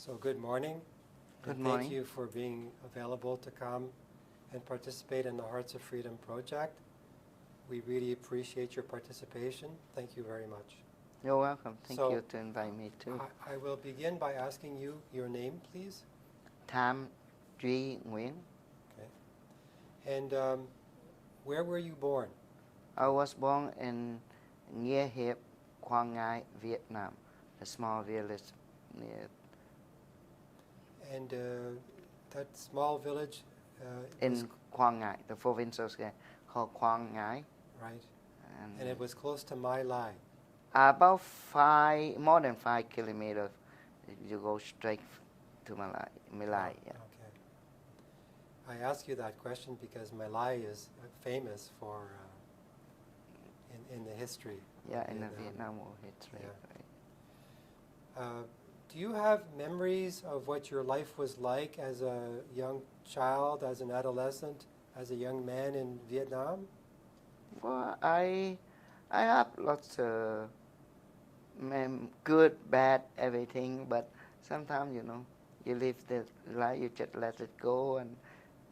So good morning, Good and thank morning. you for being available to come and participate in the Hearts of Freedom project. We really appreciate your participation. Thank you very much. You're welcome. Thank So you to invite me too. I will begin by asking you your name, please. Tam Duy Nguyen. Okay. And where were you born? I was born in Nghĩa Hiệp, Quang Ngai, Vietnam, a small village near And that small village was in Quang Ngai, the province of called Quang Ngai, right, and and it was close to My Lai. about more than 5 kilometers. You go straight to Malai. Malai, yeah. Okay. I ask you that question because My Lai is famous for in the history. Yeah, in the Vietnam War history. Yeah. Right. Do you have memories of what your life was like as a young child, as an adolescent, as a young man in Vietnam? Well, I have lots of good, bad, everything, but sometimes, you live the life, you just let it go and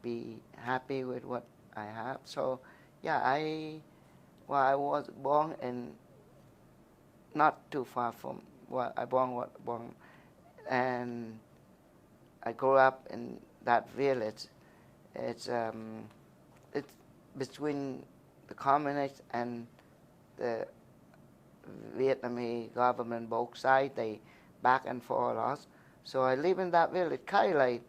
be happy with what I have. So, yeah, I was born in not too far from where I born, and I grew up in that village. It's it's between the communists and the Vietnamese government, both sides, they back and forth us. So I live in that village, kind of like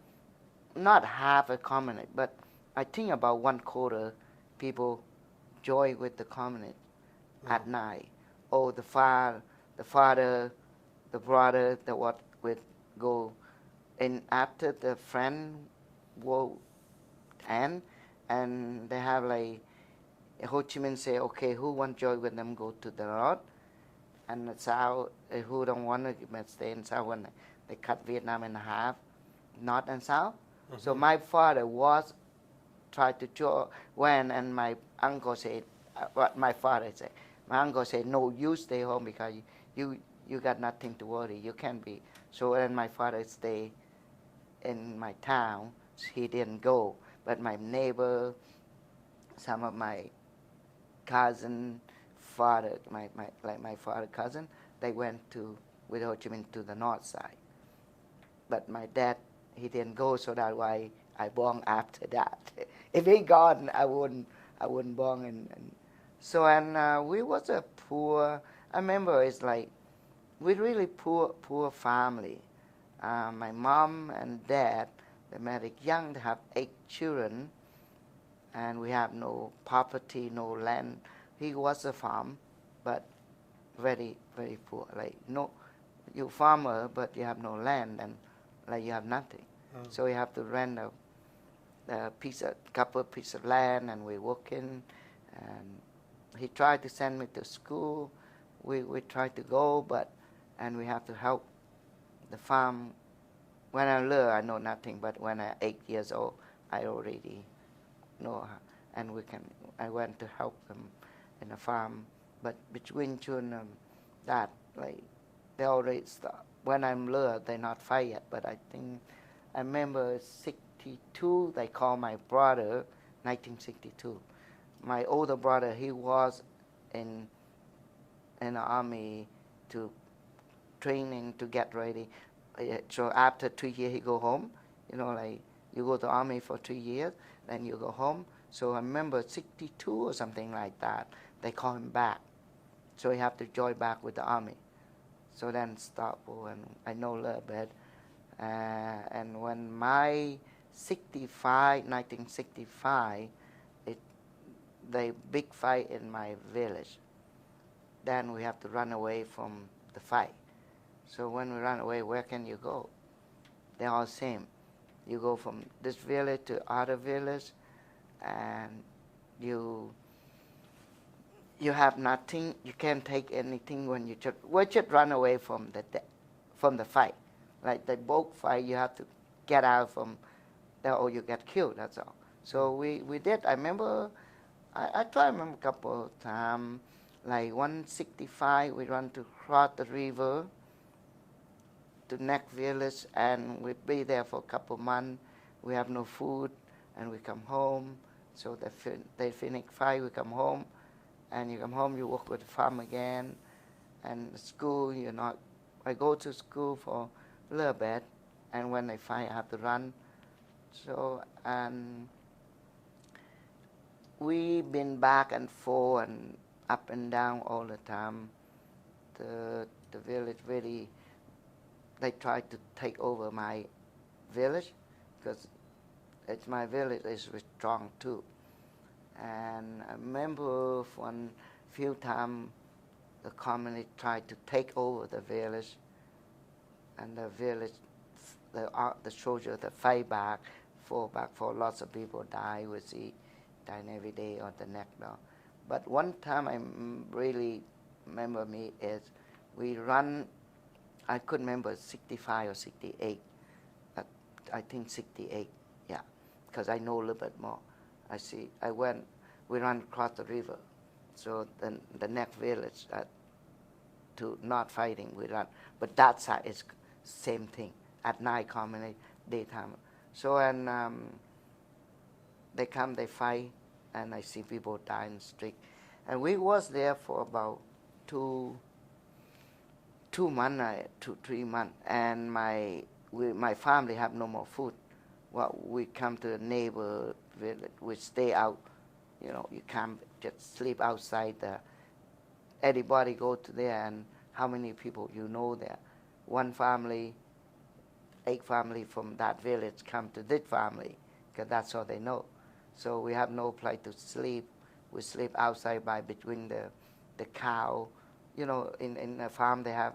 not half a communist, but I think about one quarter people join with the communist at night. Oh, the father, the brother, the what would go. And after the friend will end, and they have like Ho Chi Minh say, okay, who want to join with them, go to the north. And South, who don't want to stay in South, when they cut Vietnam in half, North and South. Mm-hmm. So my father was tried to join when, and my uncle said, what my father said. My uncle said, no, you stay home because you got nothing to worry. You can be. So then my father stay in my town. He didn't go, but my neighbor, some of my cousin, father, my father cousin, they went to with Ho Chi Minh to the north side. But my dad, he didn't go, so that's why I born after that. If he gone, I wouldn't born. And we was a poor. I remember it's like we really poor family. My mom and dad, they married young. They have 8 children, and we have no property, no land. He was a farm, but very, very poor. Like, no, you farmer, but you have no land, and like you have nothing. So you have to rent a couple piece of land, and we working. And he tried to send me to school. We tried to go, and we have to help the farm. When I learned, I know nothing, but when I 8 years old, I already know. And I went to help them in the farm. But between children, that like they already start. When I'm learned, they not fight yet. But I think I remember 62. They called my brother, 1962. My older brother, he was in the army to training to get ready. So after 2 years, he go home. Like you go to army for 2 years, then you go home. So I remember 62 or something like that. They call him back. So he have to join back with the army. So then stop, and I know a little bit. And when my 1965, they big fight in my village. Then we have to run away from the fight. So when we run away, where can you go? They're all same. You go from this village to other village, and you have nothing. You can't take anything when you just run away from the fight. Like the boat fight, you have to get out from there, or you get killed. That's all. So we did. I remember. I try to remember a couple of times. Like 165, we run to cross the river. to next village, and we be there for a couple months. We have no food, and we come home. So they finish fight, we come home, and you come home, you work with the farm again, and school, you're not. I go to school for a little bit, and when I fight, I have to run. So, and we've been back and forth and up and down all the time. The village really, they tried to take over my village because it's my village is strong too. And I remember one few times the communist tried to take over the village, and the village, the soldiers that fight back, fall back, for lots of people die. We see dying every day on the neck now. But one time I really remember me is we run. I couldn't remember 65 or 68. I think 68. Yeah, because I know a little bit more. We ran across the river. So the next village to not fighting, we run. But that side is same thing. At night, community, daytime. So and they come, they fight, and I see people die in the street. And we was there for about 2 months, 3 months, and my family have no more food. Well, we come to a neighbor village. We stay out. You know, you can't just sleep outside there. Everybody go to there, and how many people you know there? One family, 8 family from that village come to this family, because that's all they know. So we have no place to sleep. We sleep outside by between the cow. You know, in the farm they have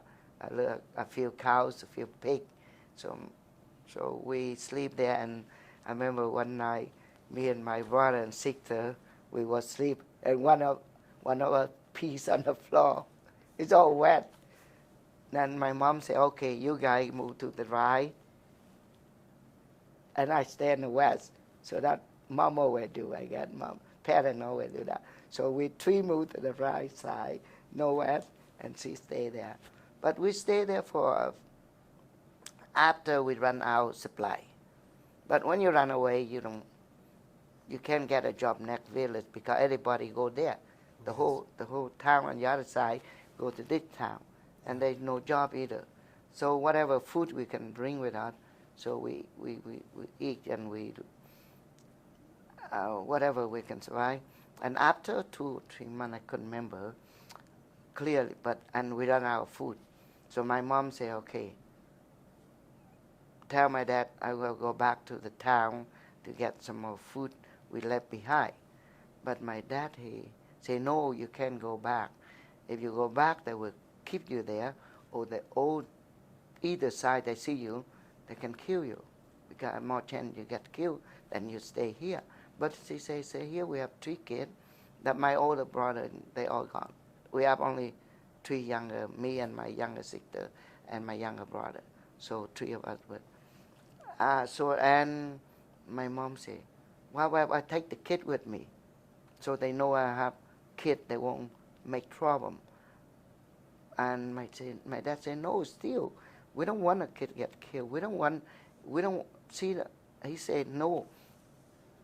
a few cows, a few pigs. So we sleep there, and I remember one night, me and my brother and sister, we was asleep, and one of us pees on the floor. It's all wet. Then my mom said, "Okay, you guys move to the right, and I stay in the west." So that mom always do. I guess mom, parents always do that. So we 3 moved to the right side, no west, and she stay there. But we stay there for after we run out supply. But when you run away, you can't get a job next village because everybody go there. The whole town on the other side go to this town, and there's no job either. So whatever food we can bring with us, so we eat, and we whatever we can survive. And after 2 or 3 months, I couldn't remember clearly, and we run out of food. So my mom said, "Okay, tell my dad I will go back to the town to get some more food we left behind." But my dad, he said, "No, you can't go back. If you go back, they will keep you there, or either side they see you, they can kill you. Because more chance you get killed than you stay here." But she say here we have 3 kids. That my older brother, they all gone. We have only 3 younger, me and my younger sister and my younger brother. So 3 of us. And my mom say, "Well, I take the kid with me, so they know I have kid. They won't make trouble." And my dad said, "No, still, we don't want a kid get killed. We don't see that." He said, "No,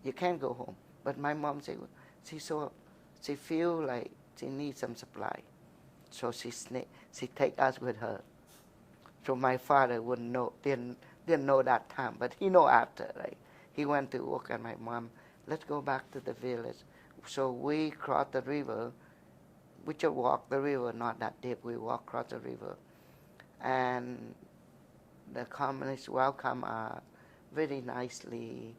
you can't go home." But my mom said, she feel like she needs some supply, so she take us with her. So my father didn't know that time, but he know after. Right? He went to work, and my mom, "Let's go back to the village." So we crossed the river. We just walk the river, not that deep. We walk across the river, and the communists welcome us very nicely.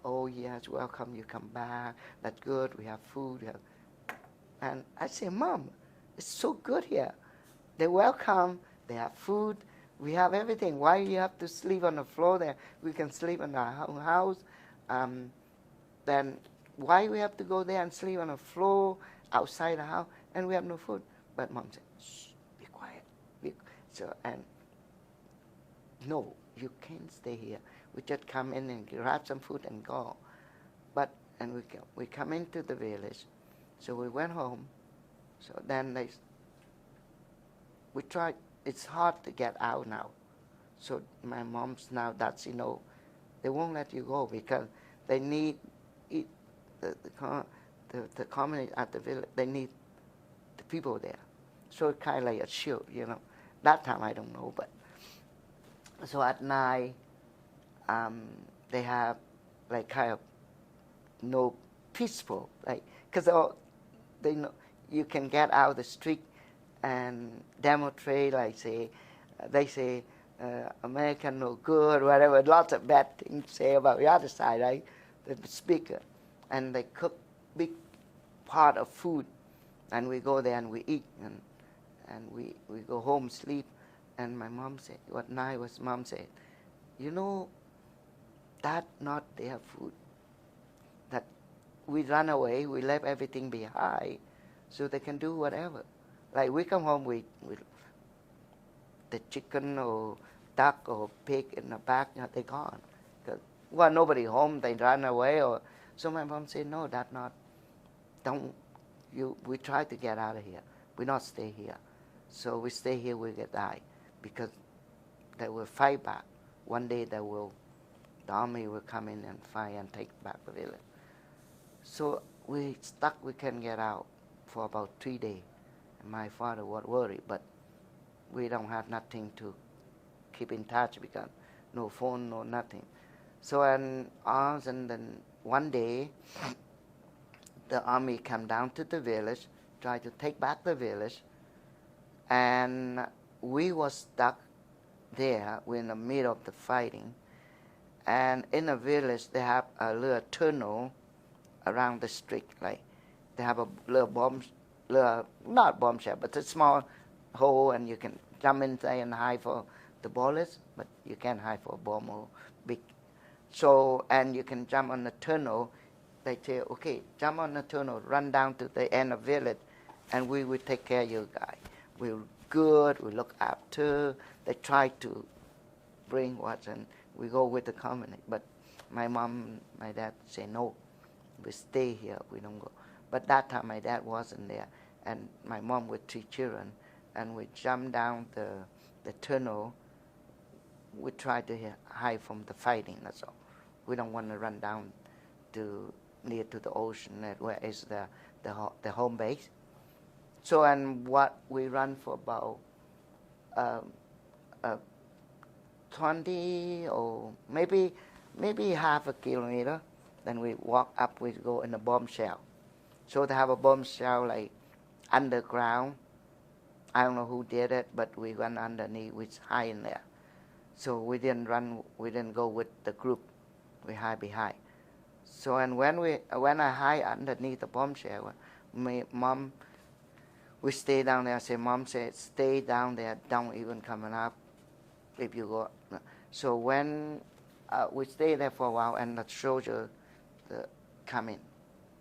"Oh yes, welcome. You come back. That's good. We have food." And I say, "Mom, it's so good here. They welcome. They have food. We have everything. Why you have to sleep on the floor there? We can sleep in our own house. Then why we have to go there and sleep on the floor outside the house, and we have no food?" But Mom said, "Shh, be quiet." And no, you can't stay here. We just come in and grab some food and go. And we come into the village. So we went home. So then we tried. It's hard to get out now. So my mom's now that she know, they won't let you go because they need it, the community at the village. They need the people there. So it's kind of like a shield, you know. That time I don't know, but so at night um, they have like kind of no peaceful, like because they know you can get out the street and demonstrate, like say they say American no good, whatever, lots of bad things to say about the other side, right? The speaker, and they cook big pot of food, and we go there and we eat, and we go home sleep, and my mom said, what night was mom said, you know, that not their food, that we run away, we left everything behind, so they can do whatever. Like we come home with the chicken or duck or pig in the back, you know, they gone. Well, nobody home, they run away. Or so my mom said, no, that not. Don't you? We try to get out of here. We not stay here. So we stay here, we get die, because they will fight back. One day the army will come in and fight and take back the village. So we stuck. We can get out for about 3 days. And my father was worried, but we don't have nothing to keep in touch because no phone, no nothing. So and then one day the army came down to the village, tried to take back the village, and we was stuck there. We're in the middle of the fighting, and in the village they have a little tunnel around the street, like they have a little not bomb shell, but a small hole, and you can jump in there and hide for the bullets, but you can't hide for a bomb or big. So, and you can jump on the tunnel. They say, okay, jump on the tunnel, run down to the end of village, and we will take care of you guys. We're good, we look after. They try to bring what, and we go with the community. But my mom, my dad say, no, we stay here, we don't go. But that time my dad wasn't there, and my mom with 3 children, and we jumped down the tunnel. We try to hide from the fighting, that's all. We don't want to run down to near to the ocean, where is the home base. So, and what we run for about 20 or maybe half a kilometer. Then we walk up, we go in a bombshell. So they have a bombshell like underground. I don't know who did it, but we went underneath, we hide in there. So we didn't run, we didn't go with the group, we hide behind. So, and when I hide underneath the bombshell, my mom, we stay down there. I say, Mom said, stay down there, don't even coming up if you go. So when we stay there for a while, and the soldier come in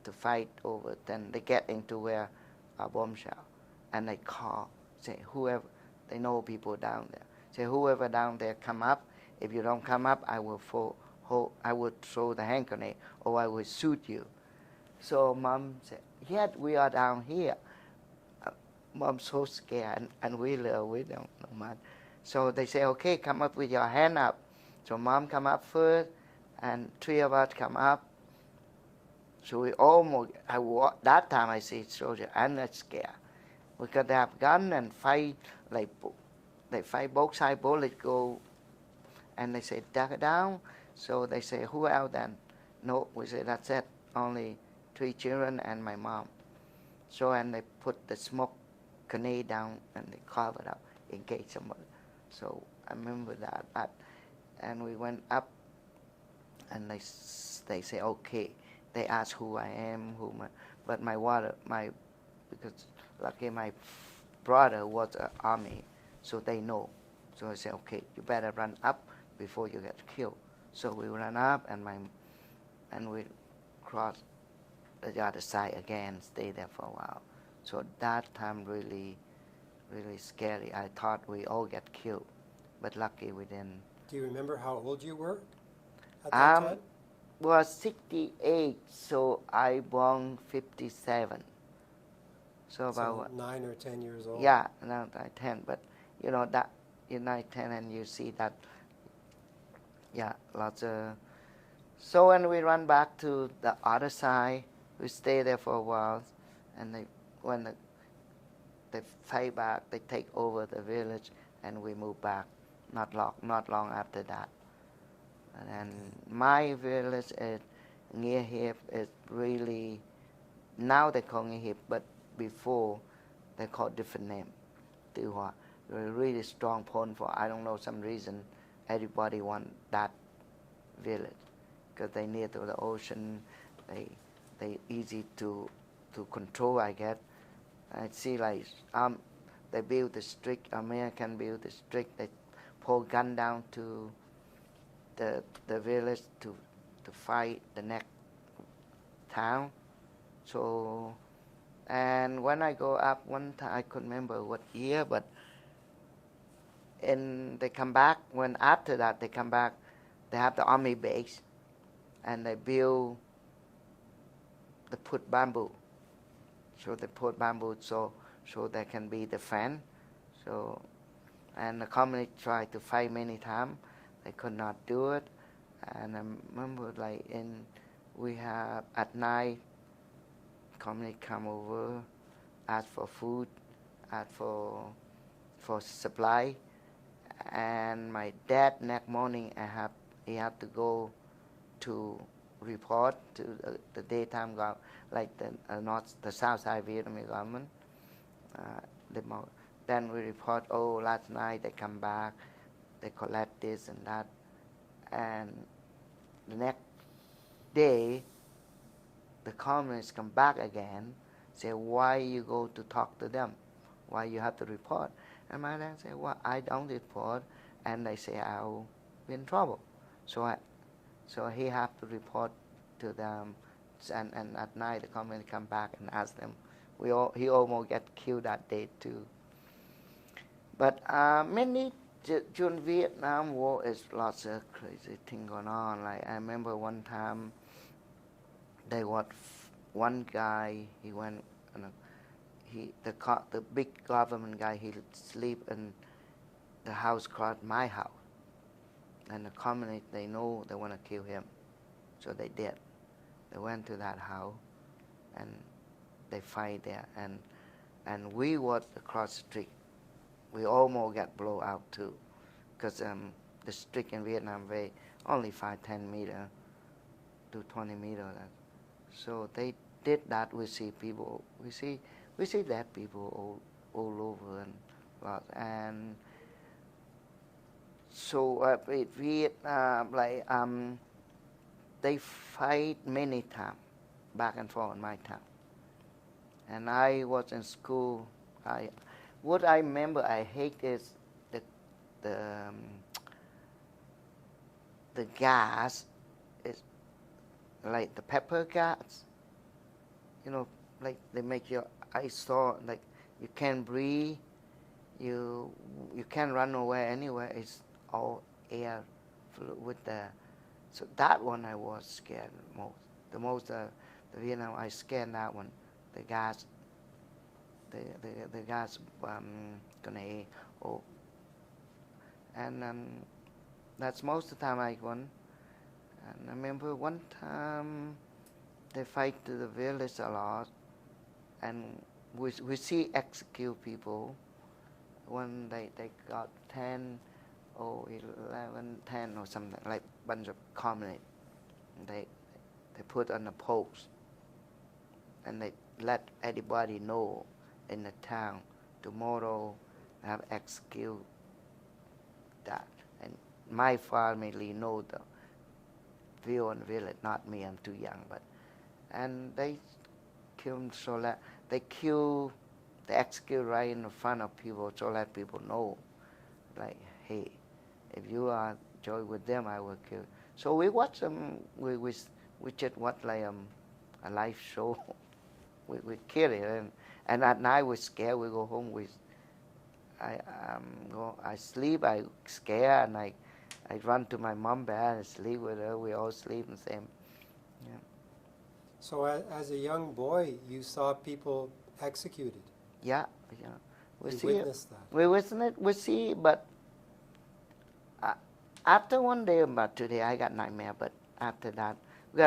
to fight over, then they get into where our bombshell, and they call, say, whoever, they know people down there. Say, whoever down there come up, if you don't come up, I will throw the hand grenade, or I will shoot you. So Mom said, yet we are down here. Mom's so scared, and we don't know much. So they say, okay, come up with your hand up. So Mom come up first, and 3 of us come up. So we almost, that time I see soldier, I'm not scared. Because they have gun and fight, like they fight both sides, bullets go, and they say, duck it down. So they say, who else then? No, we say, that's it, only 3 children and my mom. So, and they put the smoke grenade down, and they cover it up in case somebody. So I remember that. And we went up, and they say, okay. They ask who I am, but because lucky my brother was an army, so they know. So I say, okay, you better run up before you get killed. So we ran up, and we crossed the other side again, stay there for a while. So that time really, really scary. I thought we all get killed, but lucky we didn't. Do you remember how old you were at that time? Was 68, so I born 57. So about 9 or 10 years old. Yeah, around 10. But you know that United 10 and you see that, yeah, lots of. So when we run back to the other side, we stay there for a while, and when they fight back, they take over the village, and we move back. Not long after that. And my village is near here is really, now they call it hip, but before they call different name. Tiêu Hoa, a really strong point for, I don't know, some reason everybody want that village because they near to the ocean, they easy to control, I guess. I see like they build the strict, American build the strict, they pull gun down to the village to fight the next town. So, and when I go up one time, I couldn't remember what year, but and they come back, when after that they come back, they have the army base, and they put bamboo. So they put bamboo so there can be the fan. So, and the communist tried to fight many times, they could not do it. And I remember like we have at night, community come over, ask for food, ask for supply, and my dad next morning he had to go to report to the daytime government, like the south side Vietnamese government. Then we report, oh, last night they come back, they collect this and that, and the next day the communists come back again, say, why you go to talk to them? Why you have to report? And my dad said, well, I don't report, and they say I'll be in trouble. So he have to report to them, and at night the communists come back and ask them. He almost get killed that day too. But many during Vietnam War is lots of crazy thing going on. Like I remember one time, they was one guy. He went, the big government guy. He sleep in the house across my house, and the communists, they know they want to kill him, so they did. They went to that house, and they fight there, and we was across the street. We almost got blown out too, because the street in Vietnam very only 5-10 meters to 20 meters. So they did that. We see people. We see dead people all over and so Vietnam they fight many times back and forth in my town. And I was in school. What I remember I hate is the gas is like the pepper gas. You know, like they make your eyes sore, like you can't breathe, you can't run away anywhere. It's all air with the. So that one I was scared most. The most the Vietnam I scared that one. The gas. The gas gonna and that's most of the time I won. And I remember one time they fight to the village a lot, and we see execute people when they got 10 or 11, 10 or something, like bunch of communists. They put on a post, and they let everybody know in the town tomorrow have execute that. And my family know the view and village, not me, I'm too young, but and they killed so that they execute right in front of people, so let people know, like, hey, if you are join with them, I will kill. So we watch them. We just watch like a live show. we kill it, and at night we're scared. We go home. I sleep. I scared, and I run to my mom bed and sleep with her. We all sleep in the same. Yeah. So as a young boy, you saw people executed. Yeah. We witnessed that. We witnessed it. We see, but after one day, but today I got nightmare. But after that,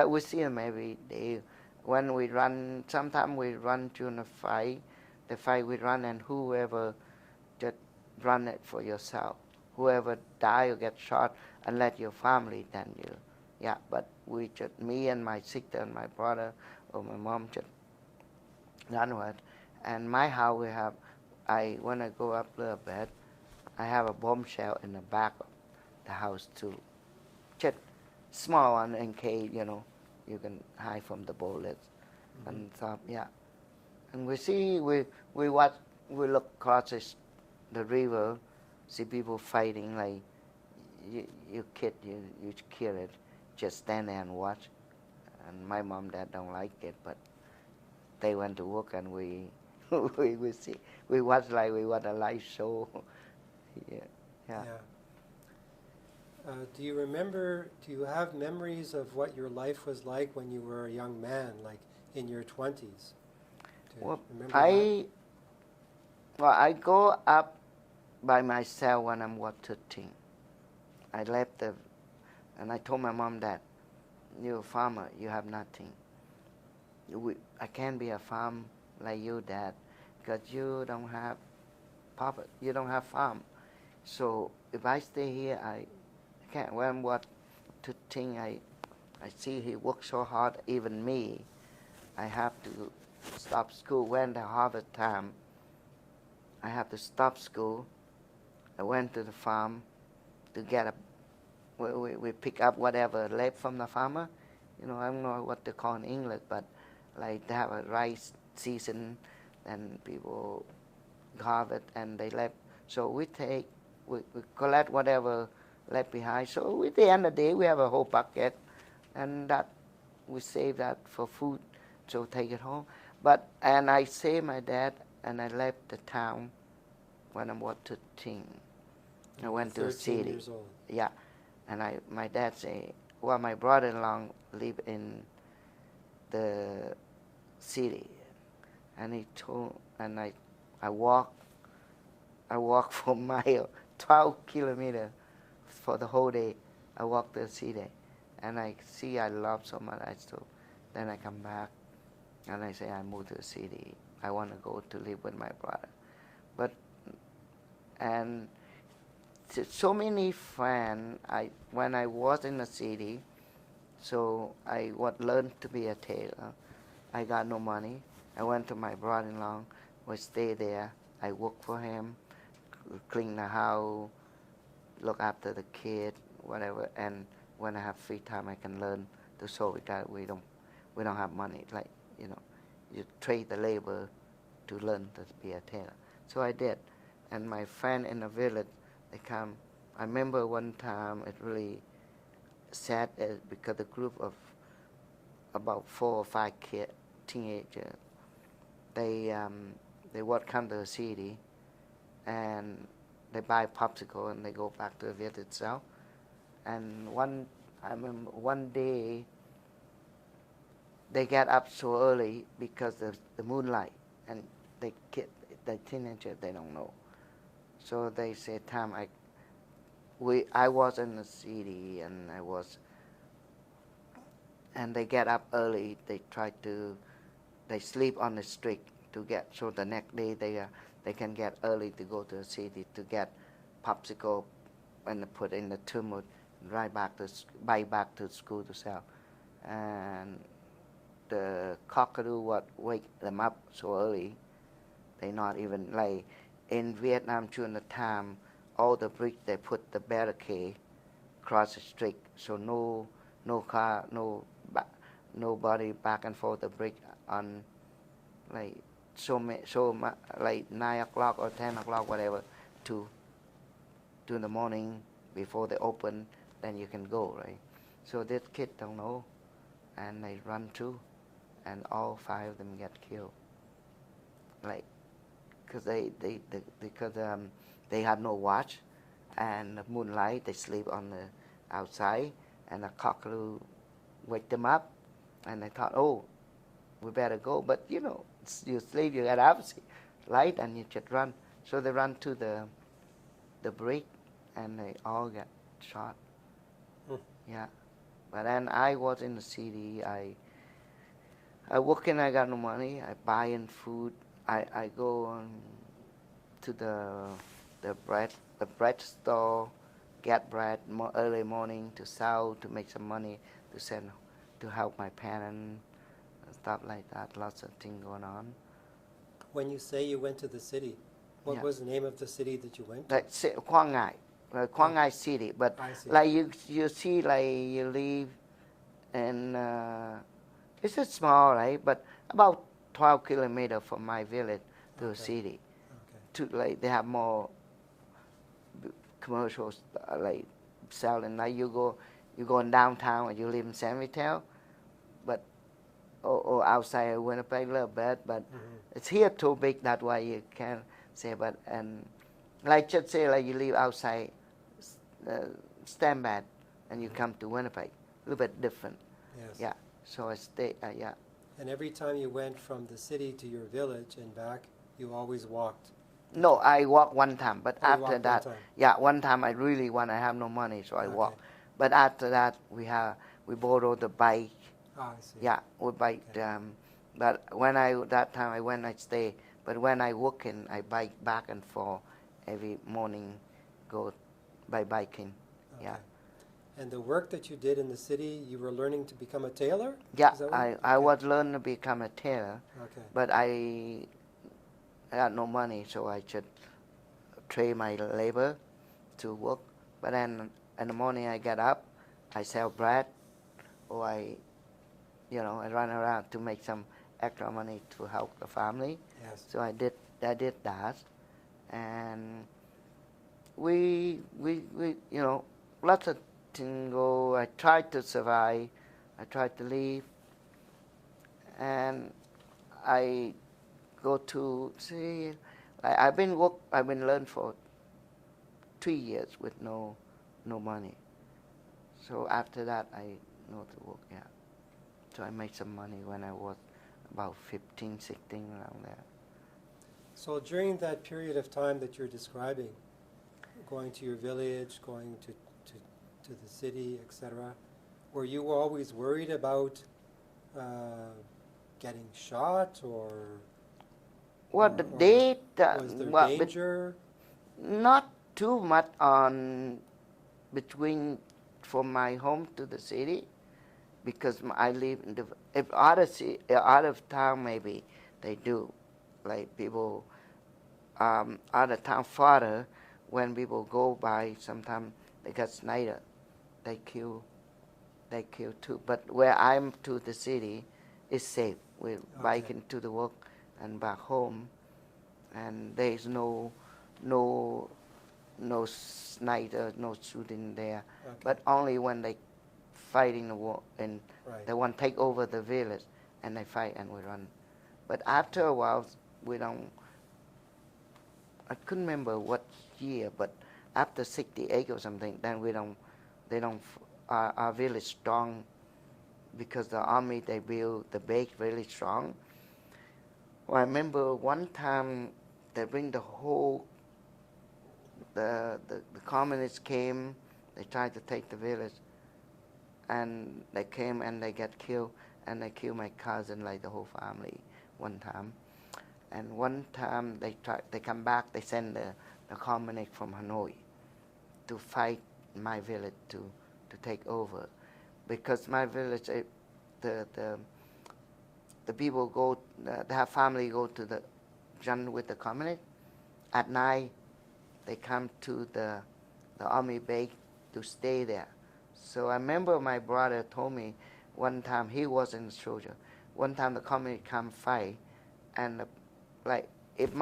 we see them every day. When we run, sometimes we run during a fight. The fight we run, and whoever just run it for yourself. Whoever die or get shot, and let your family, then you, yeah. But we just, me and my sister and my brother or my mom just run with. And my house we have, when I go up to the bed, I have a bomb shell in the back of the house too. Just small one in case, you can hide from the bullets and stuff, yeah. And we see, we watch, we look across the river, see people fighting, like, you kid, you kill it, just stand there and watch. And my mom, dad don't like it, but they went to work and we, we see, we watch like we watch a live show. Yeah, yeah. Do you have memories of what your life was like when you were a young man, like in your 20s? Well, Remember that? I go up by myself when I'm 13. I left and I told my mom that, you're a farmer, you have nothing. I can't be a farm like you, Dad, because you don't have profit, you don't have farm. So if I stay here, I can't. When I'm 13, I see he works so hard, even me. I have to stop school when the harvest time. I have to stop school. I went to the farm to get we pick up whatever left from the farmer. I don't know what they call in English, but like they have a rice season, and people harvest and they left. So we collect whatever left behind. So at the end of the day, we have a whole bucket, and that we save that for food, so take it home. And I saved my dad, and I left the town when I was 13. I went to the city. Years old. Yeah, and my dad say, well, my brother-in-law live in the city, and he told, and I walk for a mile, 12 kilometers for the whole day. I walk the city, and I see I love so much. Then I come back, and I say I move to the city. I want to go to live with my brother, and so many friends. When I was in the city, so I learned to be a tailor. I got no money. I went to my brother-in-law. We stay there. I work for him, clean the house, look after the kid, whatever. And when I have free time, I can learn to sew because we don't have money. Like, you trade the labor to learn to be a tailor. So I did. And my friend in the village, they come. I remember one time it really sad because a group of about 4 or 5 teenagers, they would come to the city and they buy popsicle and they go back to the village itself. And I remember one day they get up so early because of the moonlight, and the teenager, they don't know. So they say, Tam, I was in the city and they get up early. They sleep on the street so the next day they can get early to go to the city to get popsicle and put in the tumut, buy back to school to sell. And the cockatoo would wake them up so early. They not even, like in Vietnam during the time, all the bricks they put the barricade across the street, so no car, nobody back and forth the brick on like like 9 o'clock or 10 o'clock, whatever, to the morning before they open, then you can go, right? So this kid don't know, and they run through, and all 5 of them get killed, like, because they had no watch, and the moonlight, they sleep on the outside, and the cockatoo wake them up, and they thought, oh, we better go. But you sleep, you got to have light, and you just run. So they run to the break, and they all get shot. Yeah. But then I was in the city. I work and I got no money. I buy in food. I go on to the bread store, get bread early morning to sell to make some money to send to help my parents and stuff like that. Lots of things going on. When you say you went to the city, what Yeah. was the name of the city that you went to? Like Quang Ngai, Quang Oh, Ngai City. But I see. like you see like you live in it's a small right, but about 12 kilometers from my village to the Okay. city. Okay. To like they have more commercials like selling. Like you go in downtown and you live in San Vital, but or outside of Winnipeg a little bit, but Mm-hmm. it's here too big that way you can say. But and like just say like you live outside uh, Stanbad and you Mm-hmm. come to Winnipeg, a little bit different. Yes. Yeah. So I stay. Yeah. And every time you went from the city to your village and back, you always walked. No, I walk one time, but Oh, you after walked one that, time. yeah, one time I really want to have no money, so I Okay. walk. But after that, we borrow the bike. Ah, I see. Yeah, we bike. Okay. But when that time I went, I stay. But when I working, I bike back and forth every morning, go by biking. Okay. Yeah. And the work that you did in the city, you were learning to become a tailor? Yeah, Is that what I Okay. was learning to become a tailor, Okay. but I had no money, so I should trade my labor to work. But then in the morning I get up, I sell bread, or I run around to make some extra money to help the family. Yes. So I did that, and we lots of things go. I tried to survive, I tried to live, and I go to see. I've been learning for 3 years with no money. So after that, I know to work. Yeah. So I made some money when I was about 15, 16, around there. So during that period of time that you're describing, going to your village, going to the city, etc., were you always worried about getting shot, What the or date? was there Well, but danger? not too much on between from my home to the city, because I live in the if out of town maybe they do, like people out of town farther, when people go by sometimes they get sniper, they kill too. But where I'm to the city, it's safe. We're Okay. biking to the work and back home, and there is no no sniper, no shooting there. Okay. But only when they fighting the war and Right. they want to take over the village and they fight and we run. But after a while, we don't. I couldn't remember what year, but after 68 or something, then we don't. They don't. Our village strong because the army they build the base really strong. Well, I remember one time they bring the whole the communists came. They tried to take the village, and they came and they get killed, and they killed my cousin, like the whole family, one time. And one time they come back, they send the communists from Hanoi to fight my village to take over, because my village, the the the people go, the family go to the join with the communists. At night, they come to the army base to stay there. So I remember my brother told me one time he was in the soldier. One time the communist come fight, and like if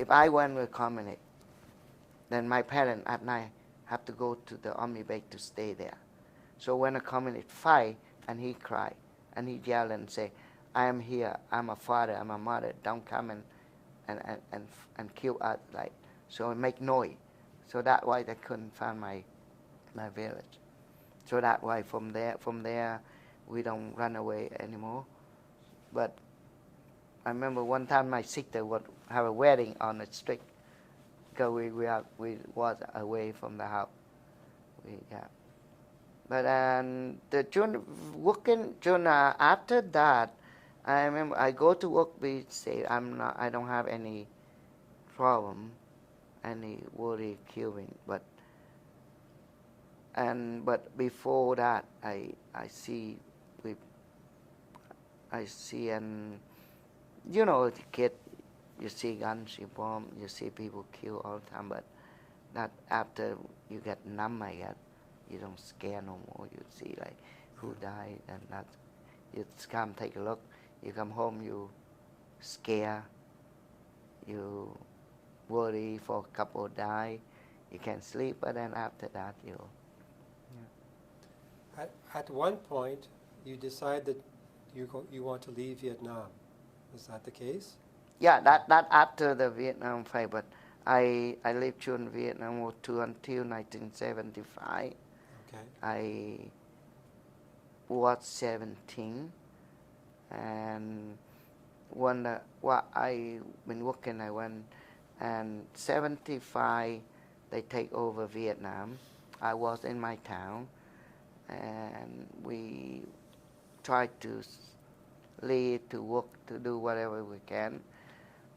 I went with communist, then my parents at night have to go to the army base to stay there. So when a communist fight and he cry and he yell and say, "I am here. I'm a father. I'm a mother. Don't come and kill us." Like so, it make noise. So that why they couldn't find my village. So that why from there we don't run away anymore. But I remember one time my sister would have a wedding on the street because we was away from the house. Yeah. But the June working June after that, I remember I go to work. We say I don't have any problem, any worry queuing. But before that, I see we I see and the kid, you see guns, you bomb, you see people kill all the time. But not after you get numb, I guess. You don't scare no more. You see like who died and that. You come take a look. You come home, you scare, you worry for a couple die. You can sleep, but then after that you. Yeah. At one point, you decide that you want to leave Vietnam. Is that the case? Yeah, that after the Vietnam fight, but I lived in Vietnam War II until 1975. Okay. I was 17, and when I been working, I went, and 75 they take over Vietnam. I was in my town, and we tried to lead, to work, to do whatever we can.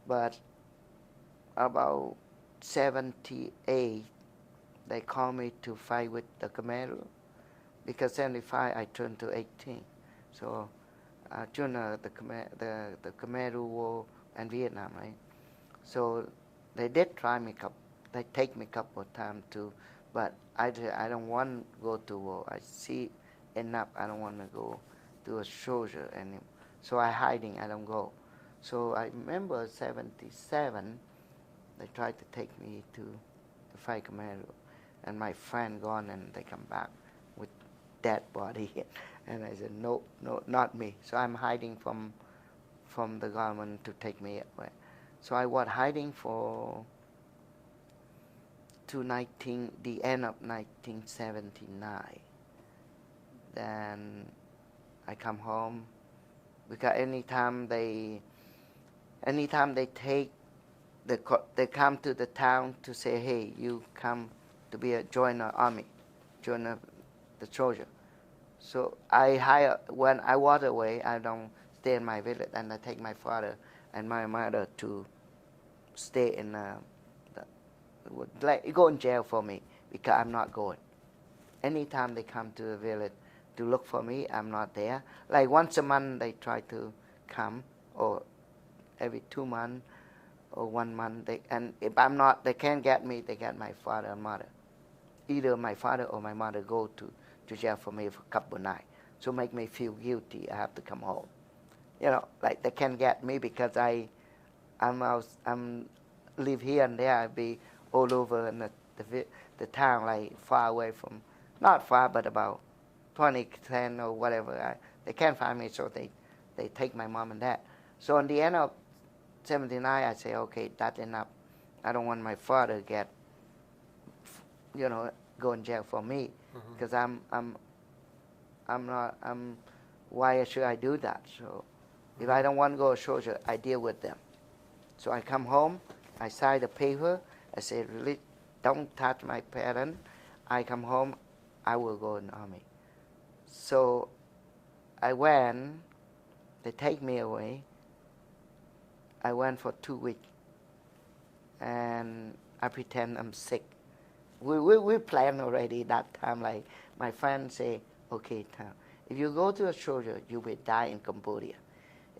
But about 78, they called me to fight with the Khmer, because 75 I turned to 18. So during the Khmer War and Vietnam, right? So they did try me, they take me a couple of times too, but I don't want to go to war. I see enough. I don't want to go to a soldier anymore. So I hiding. I don't go. So I remember 77. They tried to take me to fight Khmer, and my friend gone, and they come back with dead body, and I said no, not me. So I'm hiding from the government to take me away. So I was hiding to the end of 1979. Then I come home, because anytime they take they come to the town to say, hey, you come to join the army, join the soldier. So when I was away, I don't stay in my village, and I take my father and my mother to stay in go in jail for me, because I'm not going. Anytime they come to the village to look for me, I'm not there. Like once a month they try to come, or every 2 months or 1 month. And if I'm not, they can't get me, they get my father and mother. Either my father or my mother go to jail for me for a couple of nights. So make me feel guilty. I have to come home. Like they can't get me because I'm live here and there. I be all over in the town, like far away from, not far, but about 20, 10 or whatever. They can't find me, so they take my mom and dad. So in the end of 79, I say, okay, that's enough. I don't want my father get, go in jail for me, because why should I do that? So if I don't want to go to soldier, I deal with them. So I come home, I sign the paper, I say, really, don't touch my parents. I come home, I will go in the army. So I went, they take me away. I went for 2 weeks, and I pretend I'm sick. We planned already that time. Like my friend say, okay, Tam, if you go to a soldier, you will die in Cambodia.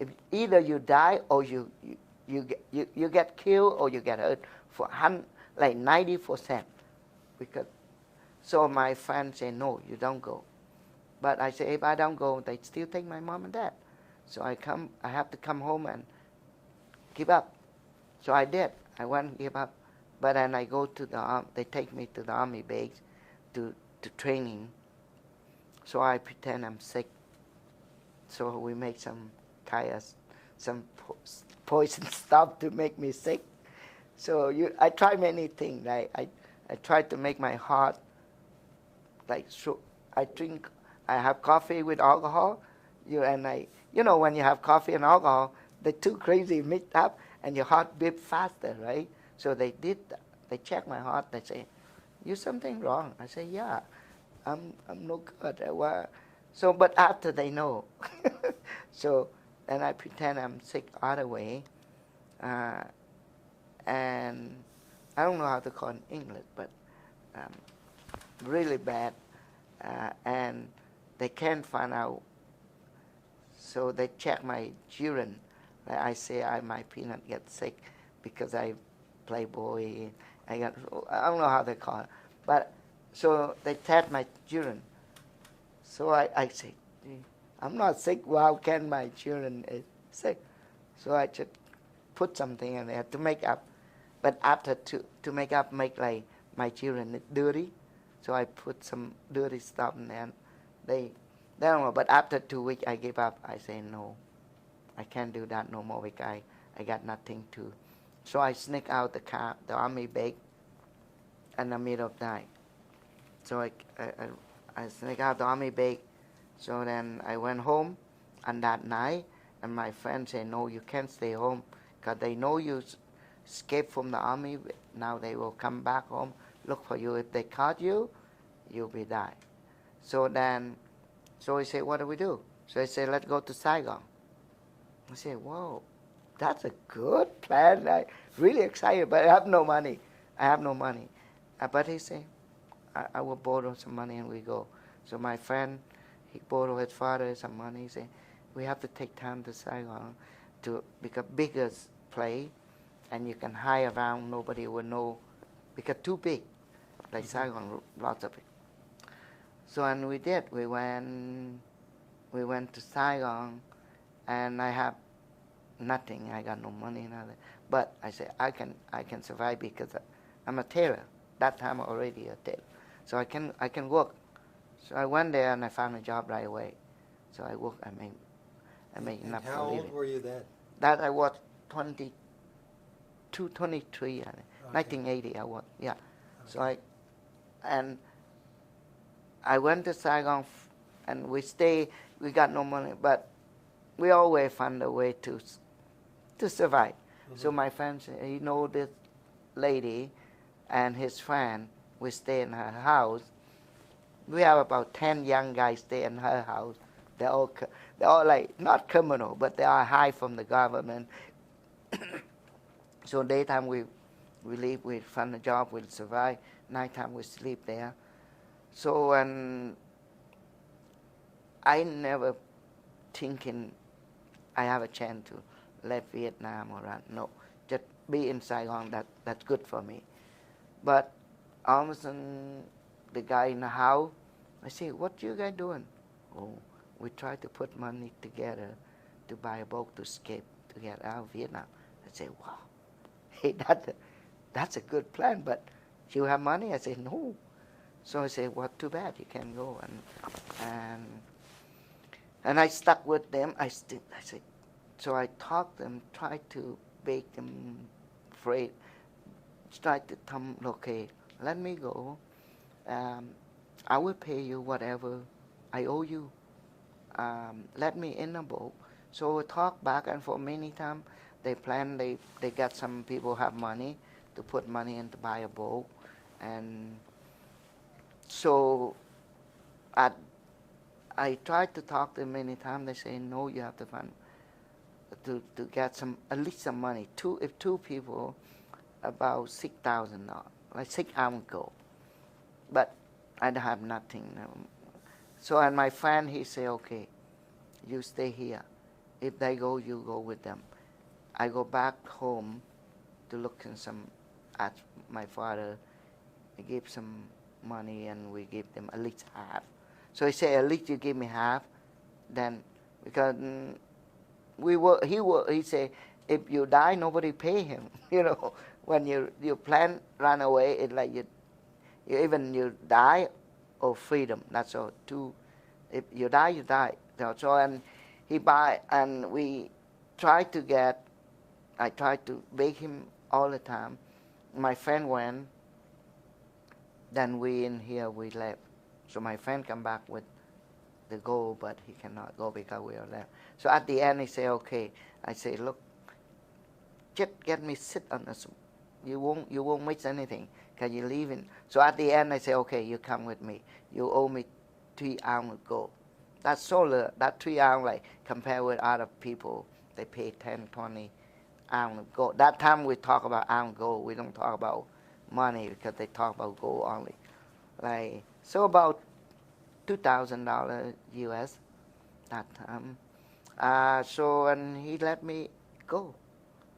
If either you die or you get killed or you get hurt for like 90%. Because so my friend say, no, you don't go. But I say, if I don't go, they still take my mom and dad. So I have to come home and give up. So I did. I went and give up. But then I go to the army. They take me to the army base to training. So I pretend I'm sick. So we make some poison stuff to make me sick. So I try many things. Like I try to make my heart like so. I have coffee with alcohol. When you have coffee and alcohol, the two crazy mixed up, and your heart beat faster, right? So they did that. They check my heart. They say, "You something wrong?" I say, "Yeah, I'm no good. So, but after they know, so then I pretend I'm sick other way, uh, and I don't know how to call it in English, but um, really bad, and they can't find out. So they check my urine. I say I my peanut get sick because I play boy. I don't know how they call it, but so they test my urine. So I say, I'm not sick. How can my children is sick? So I just put something in there to make up. But after to make up, make like my children dirty. So I put some dirty stuff in there. They don't know. But after 2 weeks, I give up. I say no, I can't do that no more because I got nothing to. So I sneak out the car, the army bag, in the middle of the night. So I sneak out the army bag. So then I went home, and that night, and my friend said, no, you can't stay home, because they know you escaped from the army. Now they will come back home, look for you. If they caught you, you'll be die. So then, so he said, what do we do? So I said, let's go to Saigon. I said, whoa, that's a good plan. I really excited, but I have no money. I have no money. But he said, I will borrow some money and we go. So my friend, he borrowed his father some money. He said, we have to take time to Saigon to become bigger place, and you can hide around, nobody will know, because too big, like Saigon, lots of it. So and we did. We went to Saigon, and I have nothing. I got no money, nothing. But I said I can survive because I'm a tailor. That time already a tailor, so I can work. So I went there and I found a job right away. So I work. I made enough for living. How old were you then? That I was 22, 23, okay. 1980 I was, yeah. Okay. So I went to Saigon and we got no money, but we always found a way to survive. Mm-hmm. So my friend said, he know this lady and his friend, we stay in her house. We have about 10 young guys stay in her house. They're all like, not criminal, but they are high from the government. So daytime we leave, we find a job, we'll survive. Nighttime we sleep there. So and I never thinking I have a chance to leave Vietnam or run. No, just be in Saigon, that's good for me. But all of a sudden, the guy in the house, I say, what you guys doing? Oh, we try to put money together to buy a boat to escape, to get out of Vietnam. I say, wow, hey, that's a good plan, but you have money? I say, no. So I say, well, too bad, you can't go. And I stuck with them. I said, so I talked them, tried to make them afraid, tried to tell them, okay, let me go. I will pay you whatever I owe you. Let me in a boat. So we talk back and forth many times. They plan, they got some people have money to put money in to buy a boat. And so I tried to talk to them many times. They say, no, you have to find, to get some, at least some money. If two people, about $6,000, like 6 hours ago. But I don't have nothing. So and my friend, he say, okay, you stay here. If they go, you go with them. I go back home to look in at my father. I give some money and we give them at least half. So he say, at least you give me half. Then, because he say, if you die, nobody pay him. You know, when you plan run away, it's like you die or freedom. That's all. If you die, you die. So and he buy, and we try to get. I tried to beg him all the time. My friend went. Then we in here we left. So my friend come back with the gold, but he cannot go because we are left. So at the end he say, okay. I say, look, just get me sit on you won't miss anything because you're leaving. So at the end, I say, okay, you come with me. You owe me 3 ounces of gold. That's so little. That 3 ounce, like compared with other people, they pay 10, 20 ounce of gold. That time we talk about ounce gold. We don't talk about money because they talk about gold only. Like so about $2,000 US that time. So and he let me go.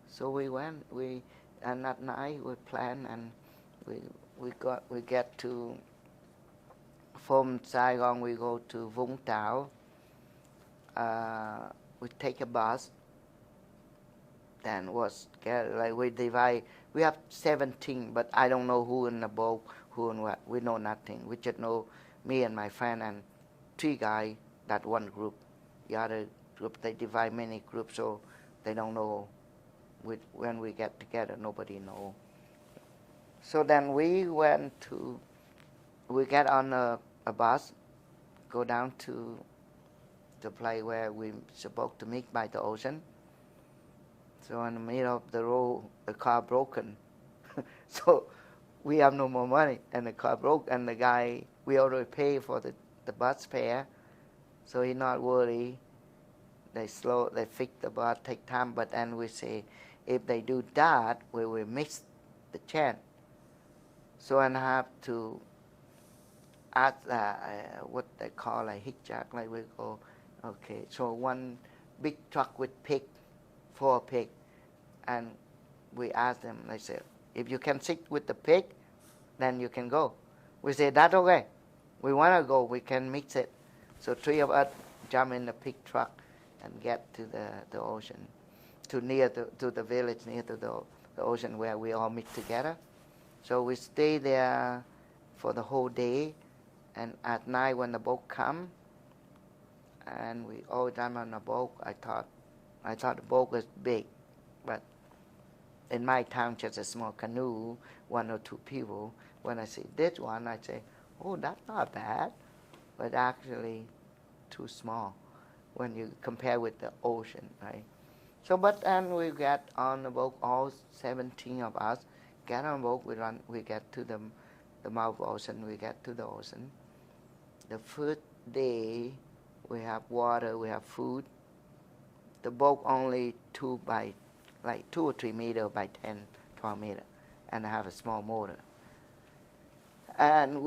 So we went. And at night we planned and we we get to from Saigon we go to Vũng Tàu. We take a bus. Then was like we divide. We have 17, but I don't know who in the boat, who and what. We know nothing. We just know me and my friend and 3 guys. That one group. The other group they divide many groups, so they don't know. When we get together, nobody know. So then we get on a bus, go down to the place where we supposed to meet by the ocean. So in the middle of the road, the car broken. So we have no more money, and the car broke, and the guy, we already pay for the bus fare, so he not worried. They fix the bus, take time, but then we say, if they do that, we will miss the chance. So I have to ask what they call a hitchhike, like we go, okay, so one big truck with pig, 4 pig, and we ask them, they said, if you can sit with the pig, then you can go. We say, that's okay. We want to go, we can mix it. So 3 of us jump in the pig truck and get to the ocean, to the village near to the ocean where we all meet together. So we stay there for the whole day, and at night when the boat come, and we all jump on the boat, I thought the boat was big, but in my town just a small canoe, 1 or 2 people. When I see this one, I say, oh, that's not bad, but actually too small when you compare with the ocean, right? So, but then we get on the boat, all 17 of us get on the boat. We get to the mouth of the ocean. We get to the ocean. The first day, we have water, we have food. The boat only 2 or 3 meters by 10, 12 meters, and I have a small motor. And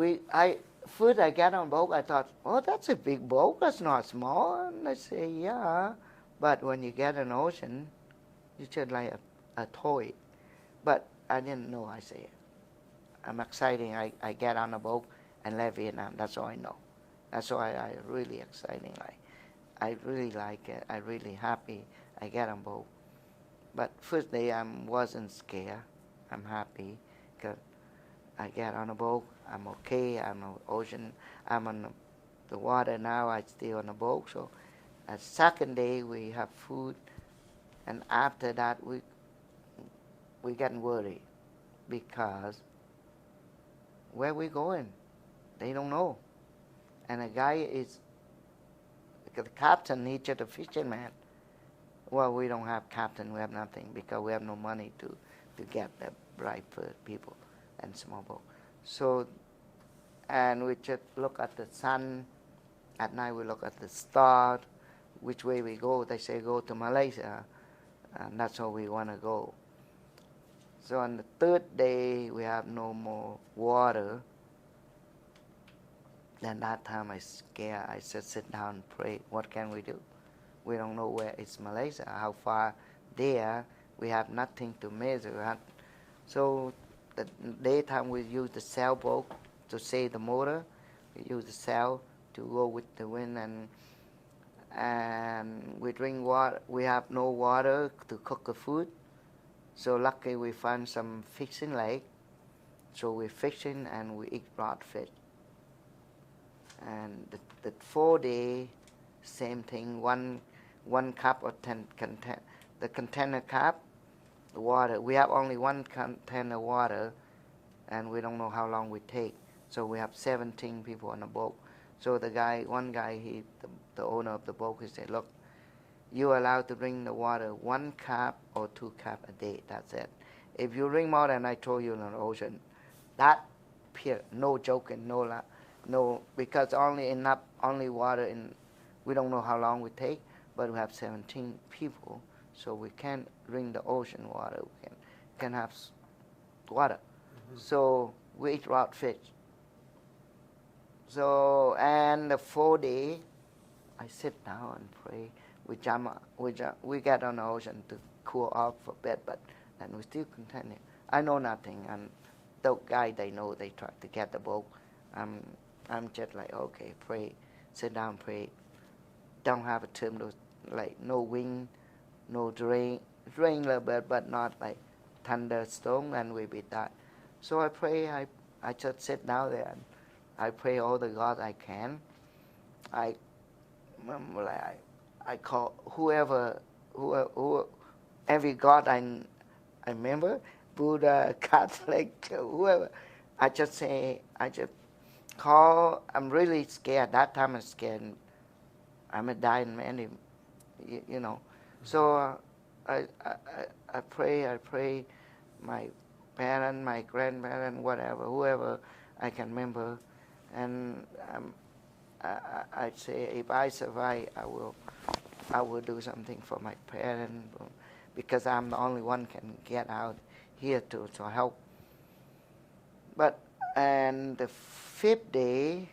first I get on boat, I thought, oh, that's a big boat, that's not small. And I say, yeah, but when you get an ocean, it's just like a toy. But I didn't know, I say, I'm excited, I get on a boat and left Vietnam, that's all I know. That's why I really exciting, I really like it, I really happy I get on boat. But first day I wasn't scared, I'm happy, because I get on a boat, I'm okay, I'm on the ocean, I'm on the water now, I stay on the boat. So at second day we have food, and after that we getting worried, because where we going? They don't know. And the guy the captain, he's just a fisherman. Well, we don't have captain, we have nothing, because we have no money to get the bright people and small boat. So, and we just look at the sun. At night we look at the stars. Which way we go? They say go to Malaysia, and that's where we want to go. So on the third day we have no more water. Then that time I scared. I said, sit down and pray. What can we do? We don't know where is Malaysia, how far there. We have nothing to measure. So the daytime we use the sailboat to save the motor. We use the sail to go with the wind, and we drink water. We have no water to cook the food. So lucky we found some fishing lake. So we're fishing and we eat raw fish. And the 4th day, same thing. One cup of the container cup, the water. We have only 1 container water, and we don't know how long we take. So we have 17 people on the boat. So one guy, the owner of the boat, he said, look, you're allowed to drink the water 1 cup or 2 cup a day. That's it. If you drink more than I told you in the ocean, that pure, no joking, no, because only enough, only water in, we don't know how long we take, but we have 17 people, so we can't drink the ocean water. We can have water. So we eat raw fish. So, and the 4 day, I sit down and pray. We get on the ocean to cool off for bed, but then we still continue. I know nothing, and the guy they know, they try to get the boat. I'm just like, okay, pray, sit down, pray. Don't have a term, like no wind, no rain a little bit, but not like thunderstorm, and we be that. So I pray. I just sit down there and I pray all the God I can. I I call who every God I remember, Buddha, Catholic, whoever. I just say, I just call. I'm really scared. That time I'm scared. I'm a dying man, you know. So I pray my parent, my grandparent, whatever, whoever I can remember, and I say if I survive, I will do something for my parents, because I'm the only one can get out here to help. But and the 5th day,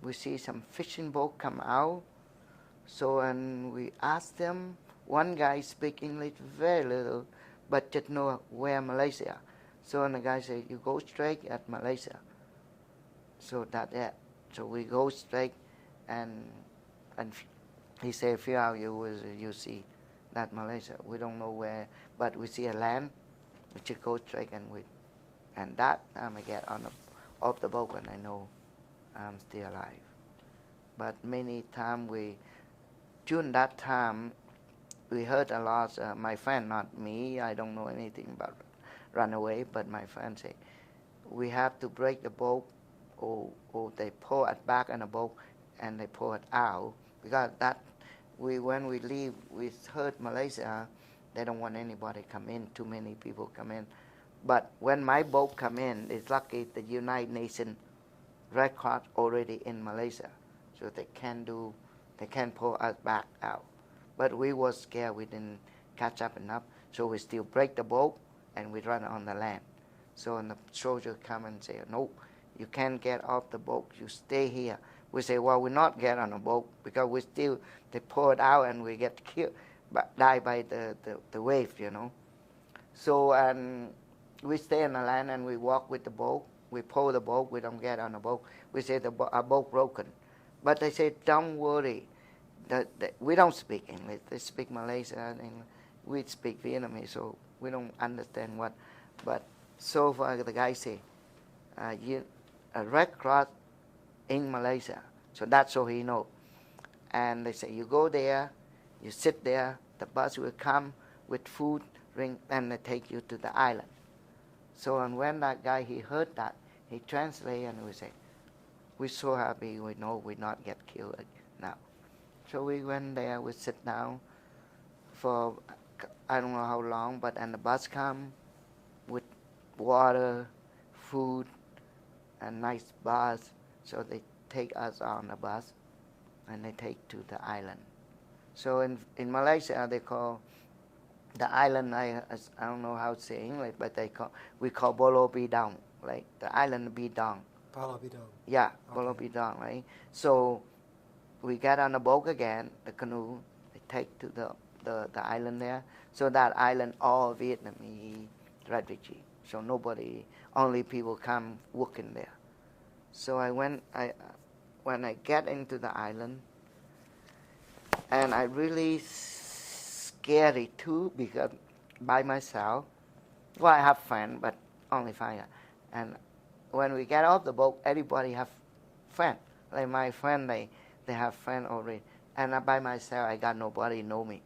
we see some fishing boat come out. So and we asked them. One guy speak English very little, but just know where Malaysia. So and the guy said, "You go straight at Malaysia." So that's it. So we go straight, and he said, "Few hours you see that Malaysia. We don't know where, but we see a land. We should go straight, and that time I get off the boat and I know I'm still alive. But many times during that time, we heard a lot. My friend, not me, I don't know anything about run away, but my friend say, we have to break the boat, or they pull it back in the boat and they pull it out, because when we leave, we heard Malaysia, they don't want anybody come in, too many people come in. But when my boat come in, it's lucky the United Nations Red Cross already in Malaysia, so they can pull us back out. But we were scared, we didn't catch up enough, so we still break the boat and we run on the land. So and the soldier come and say, "No, you can't get off the boat, you stay here." We say, "Well, we're not get on a boat, because they pull it out and we get killed, die by the wave, you know." So and we stay on the land and we walk with the boat. We pull the boat, we don't get on the boat. We say our boat broken. But they say, "Don't worry." We don't speak English. They speak Malaysia and we speak Vietnamese, so we don't understand what. But so far the guy say, a Red Cross in Malaysia. So that's all he know. And they say, you go there, you sit there, the bus will come with food, drink, and they take you to the island. So and when that guy, he heard that, he translate and we say, we're so happy, we know we not get killed now. So we went there, we sit down for I don't know how long, but and the bus come with water, food, and nice bus. So they take us on the bus and they take to the island. So in Malaysia they call the island, I don't know how to say English, but we call Bolo Bidong, like the island Bidong. Bolo Bidong. Yeah, Okay. Bolo Bidong, right? So we get on the boat again, the canoe, they take to the island there. So that island all Vietnamese refugee. So nobody, only people come working there. So when I get into the island, and I really scary too, because by myself. Well, I have friends, but only 5. And when we get off the boat, everybody have friends. Like my friend, they have friends already. And by myself, I got nobody know me.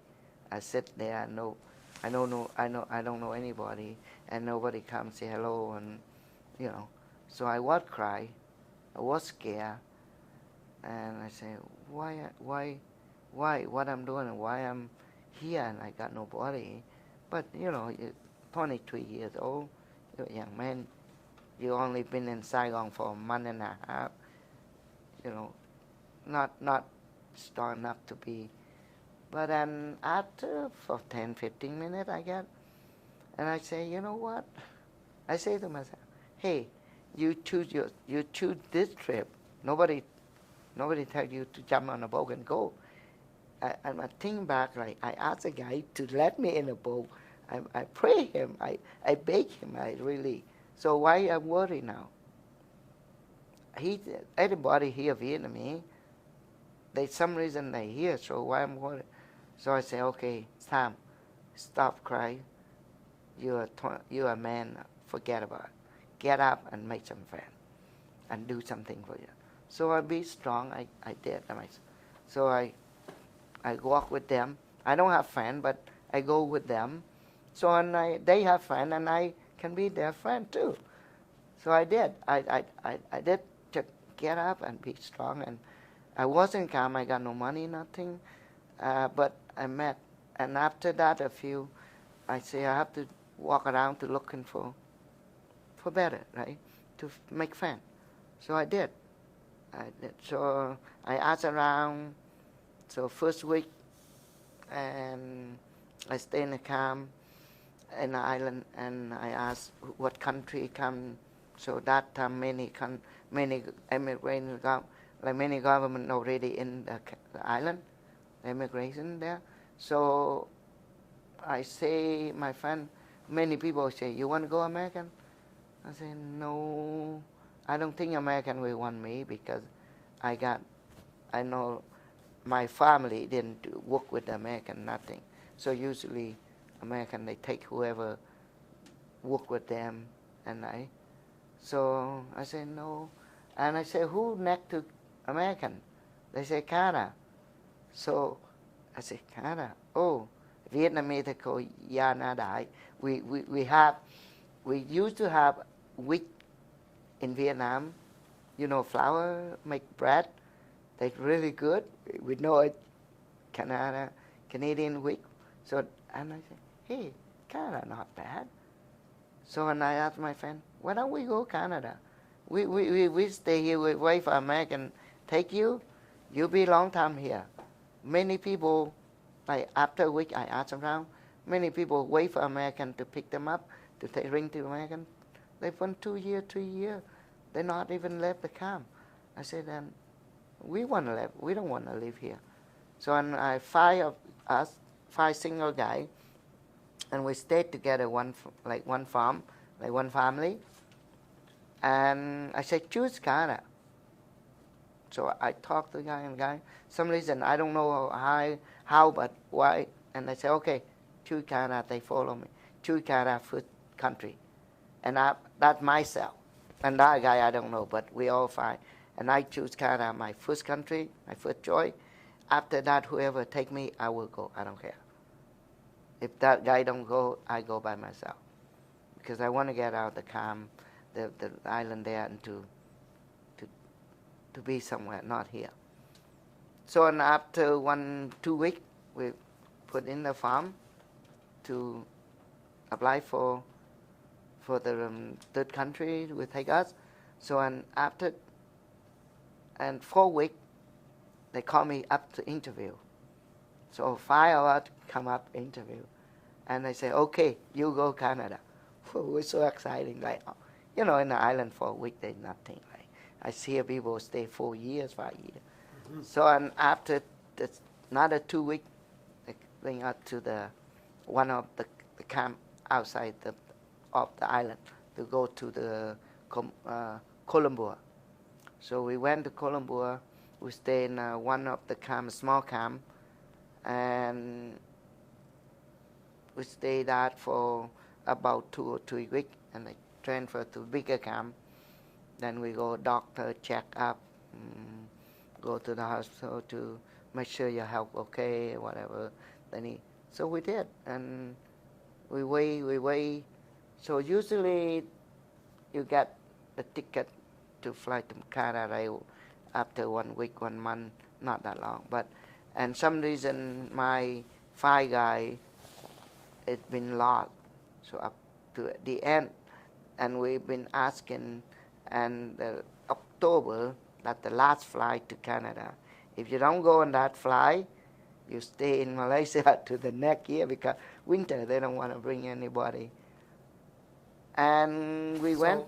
I sit there, I don't know anybody, and nobody comes say hello, and you know. So I was cry, I was scared, and I say, why why, what I'm doing and why I'm here and I got nobody. But, you know, you're 23 years old, you're a young man, you only been in Saigon for a month and a half, you know, not strong enough to be. But then after for 10, 15 minutes I get, and I say, you know what? I say to myself, hey, you choose this trip. Nobody tell you to jump on a boat and go. And I think back, like I asked the guy to let me in a boat. I pray him. I beg him. I really. So why I'm worried now? He, everybody here Vietnamese. They some reason they here. So why I'm worried? So I say, okay, Sam, stop crying. You're a man. Forget about it. Get up and make some friends and do something for you. So I be strong. I did. So I walk with them. I don't have friends, but I go with them. So and they have friends, and I can be their friend too. So I did. I did just get up and be strong. And I wasn't calm. I got no money, nothing. But I met. And after that, I say I have to walk around to looking for better, right? To make friends. So I did. So I asked around. So first week, and I stay in a camp in the island, and I asked what country come. So that time many immigrants got, like many government already in the island, immigration there. So I say, my friend, many people say, you want to go American? I say, no, I don't think American will want me because I know my family didn't work with the American, nothing. So usually American, they take whoever work with them, so I say no. And I say, who next to American? They say Canada. So I say, Canada? Oh, Vietnamese they call Ya Na Dai. We used to have wheat in Vietnam, you know, flour, make bread. They're really good. We know it, Canadian wheat. So, and I say, hey, Canada not bad. So, and I asked my friend, why don't we go Canada? We stay here, we wait for American take you. You be long time here. Many people, like after a week, I asked around, many people wait for American to pick them up, to bring to American. They've been 2 years, 3 years. They not even left the camp. I said, then we want to live. We don't want to live here. So and five of us, five single guys, and we stayed together one farm, like one family. And I said, choose Canada. So I talked to the guy, and some reason I don't know how, but why. And I said, okay, choose Canada. They follow me. Choose Canada first country, and that's myself. And that guy I don't know, but we all five. And I choose Canada, my first country, my first choice. After that, whoever take me, I will go. I don't care. If that guy don't go, I go by myself. Because I want to get out the camp, the island there, and to be somewhere, not here. So and after 2 weeks, we put in the farm to apply for the third country will take us. So and after 4 weeks, they call me up to interview. So 5 of us come up interview, and they say, okay, you go Canada. We're so exciting, like, you know, in the island for a week there's nothing. Like I see people stay 4 years, 5 years. Mm-hmm. So and after another 2 weeks, they bring us to one of the camp outside of the island to go to the Colombo. So we went to Colombo. We stayed in one of the camp, small camp, and we stayed that for about 2 or 3 weeks, and they transferred to bigger camp. Then we go doctor check up, go to the hospital to make sure your health okay, whatever they need. So we did, and we wait. So usually you get the ticket to fly to Canada after 1 week, 1 month, not that long. But and some reason my file guy it's been lost. So up to the end, and we've been asking, and October, that's the last flight to Canada. If you don't go on that flight, you stay in Malaysia to the next year because winter they don't want to bring anybody. And we went.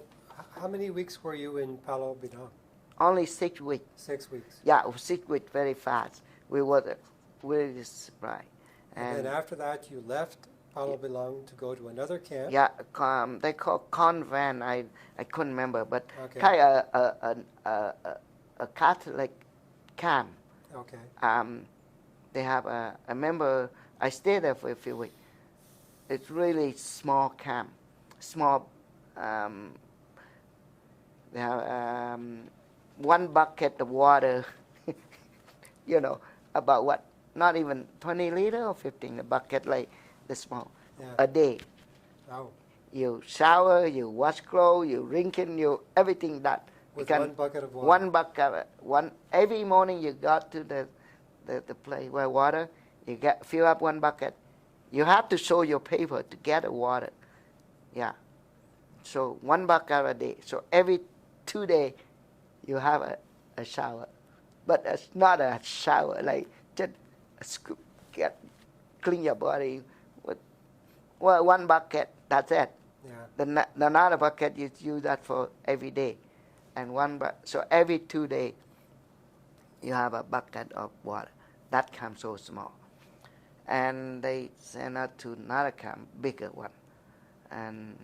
How many weeks were you in Palo Bidong? Only 6 weeks. 6 weeks. Yeah, 6 weeks very fast. We were really surprised. And then after that, you left Palo Bidong to go to another camp. Yeah, they call convent. I couldn't remember, but Okay. kind of a Catholic camp. Okay. They have I remember I stayed there for a few weeks. It's really small camp, small. They have one bucket of water, you know, about what? Not even 20 liter or 15 a bucket like this small, a day. Oh. You shower, you wash clothes, you drinking, you everything that. With one bucket of water. One bucket, every morning you got to the place where water, you fill up one bucket. You have to show your paper to get the water. Yeah. So one bucket a day. So every 2 days you have a shower. But it's not a shower, like just a scoop, clean your body with one bucket, that's it. Yeah. The another bucket you use that for every day. And so every 2 days you have a bucket of water. That camp so small. And they send us to another camp, bigger one. And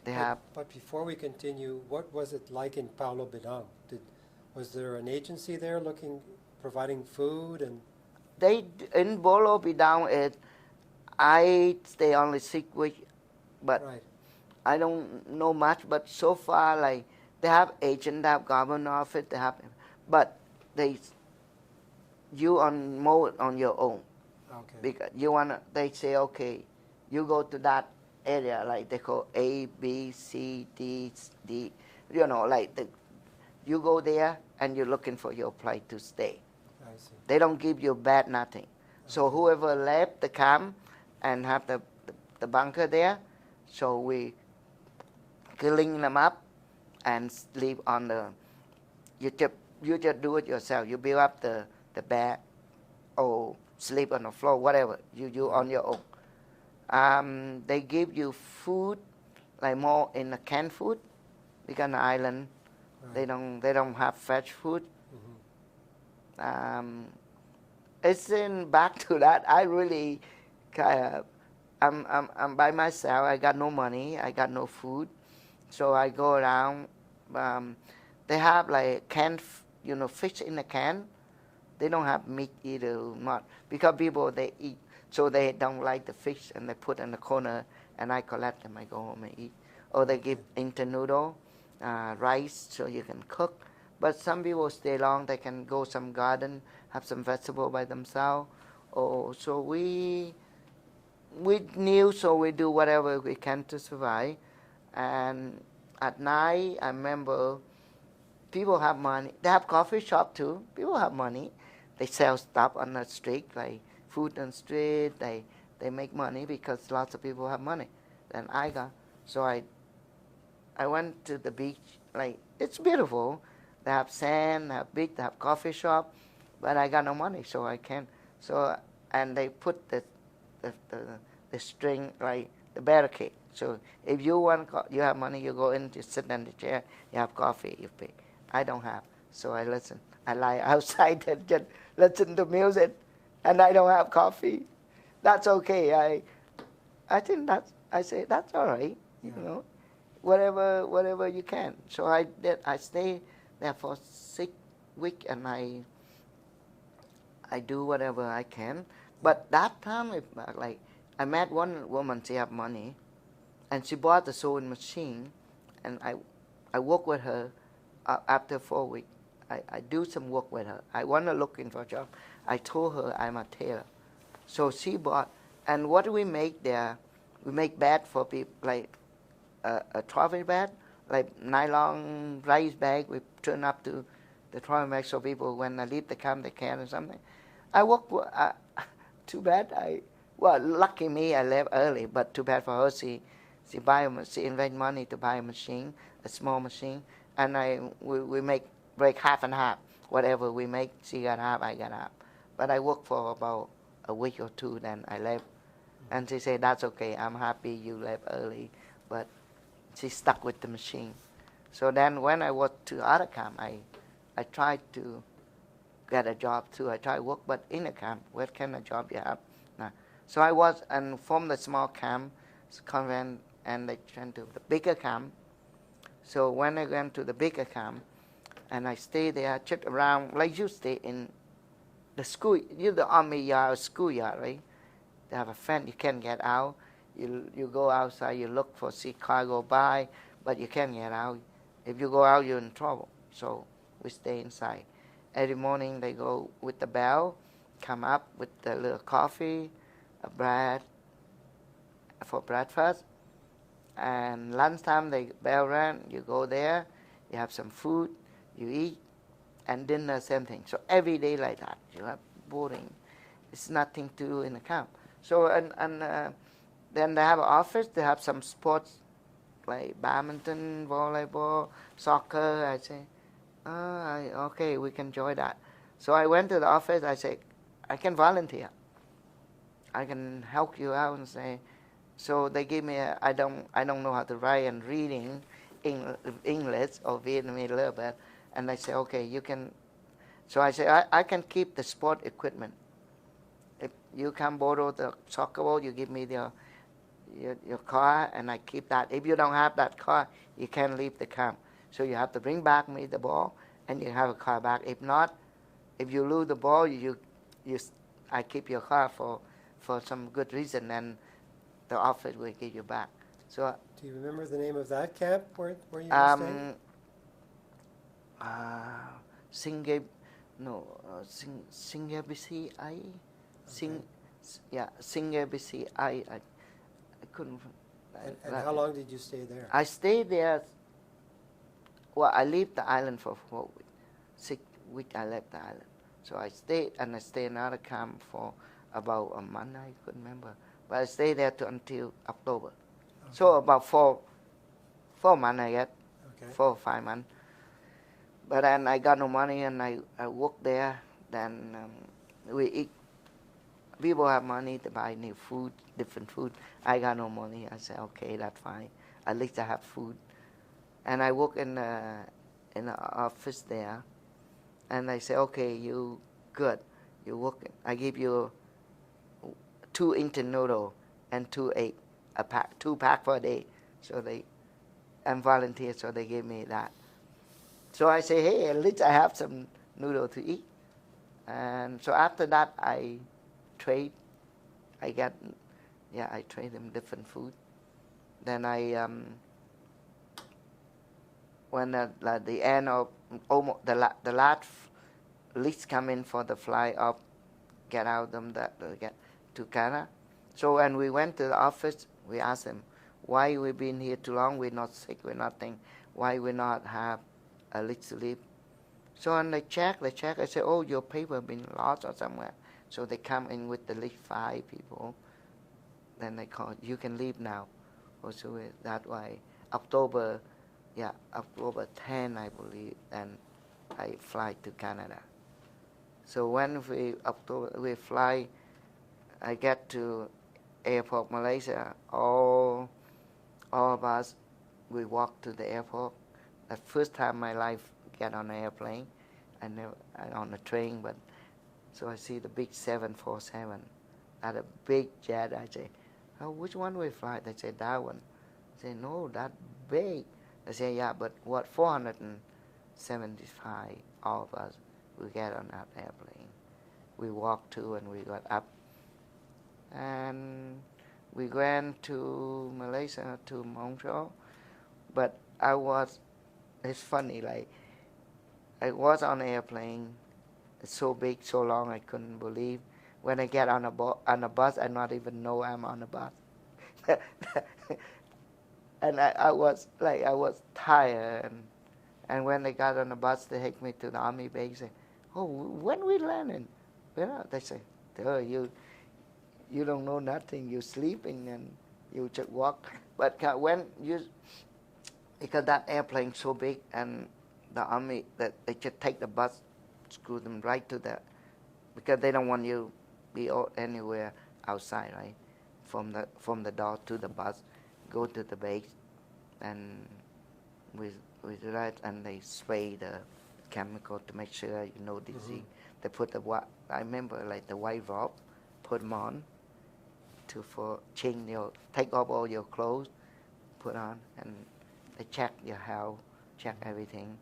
they have. But before we continue, what was it like in Palo Bidong? Was there an agency there providing food and? They in Palo Bidong I stay only 6 weeks, but right. I don't know much. But so far, like they have agent, they have government office, they have, but you on your own. Okay. Because they say, okay, you go to that area, like they call A, B, C, D, D, you go there and you're looking for your place to stay. I see. They don't give you bed, nothing. Okay. So whoever left the camp and have the bunker there, so we clean them up and sleep on you just do it yourself. You build up the bed or sleep on the floor, whatever, you on your own. They give you food, like more in the canned food, because on the island, right. They don't have fresh food. Mm-hmm. It's back to that. I really I'm by myself. I got no money. I got no food, so I go around. They have like canned, fish in a can. They don't have meat either, not because people they eat, so they don't like the fish and they put in the corner, and I collect them. I go home and eat, or they give instant noodle, rice, so you can cook. But some people stay long. They can go some garden, have some vegetable by themselves. Oh, so we knew, so we do whatever we can to survive. And at night, I remember people have money. They have coffee shop too. People have money. They sell stuff on the street, like food on the street. They make money because lots of people have money. Then so I went to the beach. Like, it's beautiful. They have sand, they have beach, they have coffee shop, but I got no money, so I can't. So, and they put the string, like the barricade. So if you you have money, you go in, you sit in the chair, you have coffee, you pay. I don't have, so I listen. I lie outside and just listen to music, and I don't have coffee. That's okay. I think I say that's all right. Yeah. Whatever you can. So I did. I stayed there for 6 weeks, and I do whatever I can. But that time, I met one woman. She have money, and she bought the sewing machine, and I work with her. After 4 weeks, I do some work with her. I want to look in for a job. I told her I'm a tailor, so she bought. And what do we make there? We make bed for people, like a travel bed, like nylon rice bag. We turn up to the travel bag so people when they leave the camp they can or something. I work. Too bad. Well, lucky me, I left early. But too bad for her. She invest money to buy a machine, a small machine, and we make break half and half. Whatever we make, she got half, I got half. But I worked for about a week or two. Then I left, and she said that's okay. I'm happy you left early, but she stuck with the machine. So then when I was to other camp, I tried to get a job too. I tried work, but in a camp, what kind of job you have? Nah. So I was and from the small camp, convent, and they went to the bigger camp. So when I went to the bigger camp, and I stayed there, checked around, like you stay in the school, the army yard, schoolyard, right? They have a fence, you can't get out. You go outside, you look for see car go by, but you can't get out. If you go out, you're in trouble. So we stay inside. Every morning they go with the bell, come up with the little coffee, a bread for breakfast, and lunchtime they bell rang. You go there, you have some food, you eat, and dinner same thing. So every day like that. You have boring. It's nothing to do in the camp. So then they have an office. They have some sports like badminton, volleyball, soccer. I say, okay, we can join that. So I went to the office. I said, I can volunteer. I can help you out and say. So they give me. I don't know how to write and reading English or Vietnamese a little bit. And they say, okay, you can. So I say, I can keep the sport equipment. If you can borrow the soccer ball, you give me your car, and I keep that. If you don't have that car, you can't leave the camp. So you have to bring back me the ball, and you have a car back. If not, if you lose the ball, I keep your car for some good reason, and the office will give you back. So. Do you remember the name of that camp where you were staying? Singapore, Singapore. I couldn't. And how long did you stay there? I stayed there. Well, I left the island for 4 weeks. 6 weeks I left the island. So I stayed, and I stayed in another camp for about a month. I couldn't remember, but I stayed there until October. Okay. So about four months I guess. Okay. 4 or 5 months. But then I got no money, and I worked there. Then we eat. People have money to buy new food, different food. I got no money. I said, okay, that's fine. At least I have food. And I work in the office there. And I say, okay, you good. You work. I give you 2 instant noodle and 2 egg a pack, 2 pack per day. So I'm volunteer, so they give me that. So I say, hey, at least I have some noodle to eat. And so after that, I trade. I trade them different food. Then when at the end of almost the last list come in for the fly up, get out them that get to Canada. So when we went to the office, we asked them, why we been here too long? We're not sick, we're nothing. Why we not have a list to leave? So when they check. I say, oh, your paper been lost or somewhere. So they come in with the list 5 people. Then they call, you can leave now. So that way, October 10, I believe, and I fly to Canada. So when we fly, I get to airport Malaysia. All of us, we walk to the airport. The first time in my life get on an airplane. I never on a train, but so I see the big 747. At a big jet, I say, oh, which one we fly? They say that one. I say, no, that big. They say, yeah, but what 475 all of us we get on that airplane. We walked to and we got up, and we went to Malaysia to Montreal. But it's funny, like I was on an airplane. It's so big, so long, I couldn't believe. When I get on a bus, I not even know I'm on a bus. And I was tired. And when they got on the bus, they take me to the army base. Say, oh, when we landing? Yeah, they say, you don't know nothing. You're sleeping and you just walk. But when you, because that airplane so big and the army that they just take the bus, screw them right to the, because they don't want you be anywhere outside, right? From the door to the bus, go to the base, and with that, and they spray the chemical to make sure you know disease. They put I remember like the white robe, put them on for change take off all your clothes, put on, and they check your health, check everything,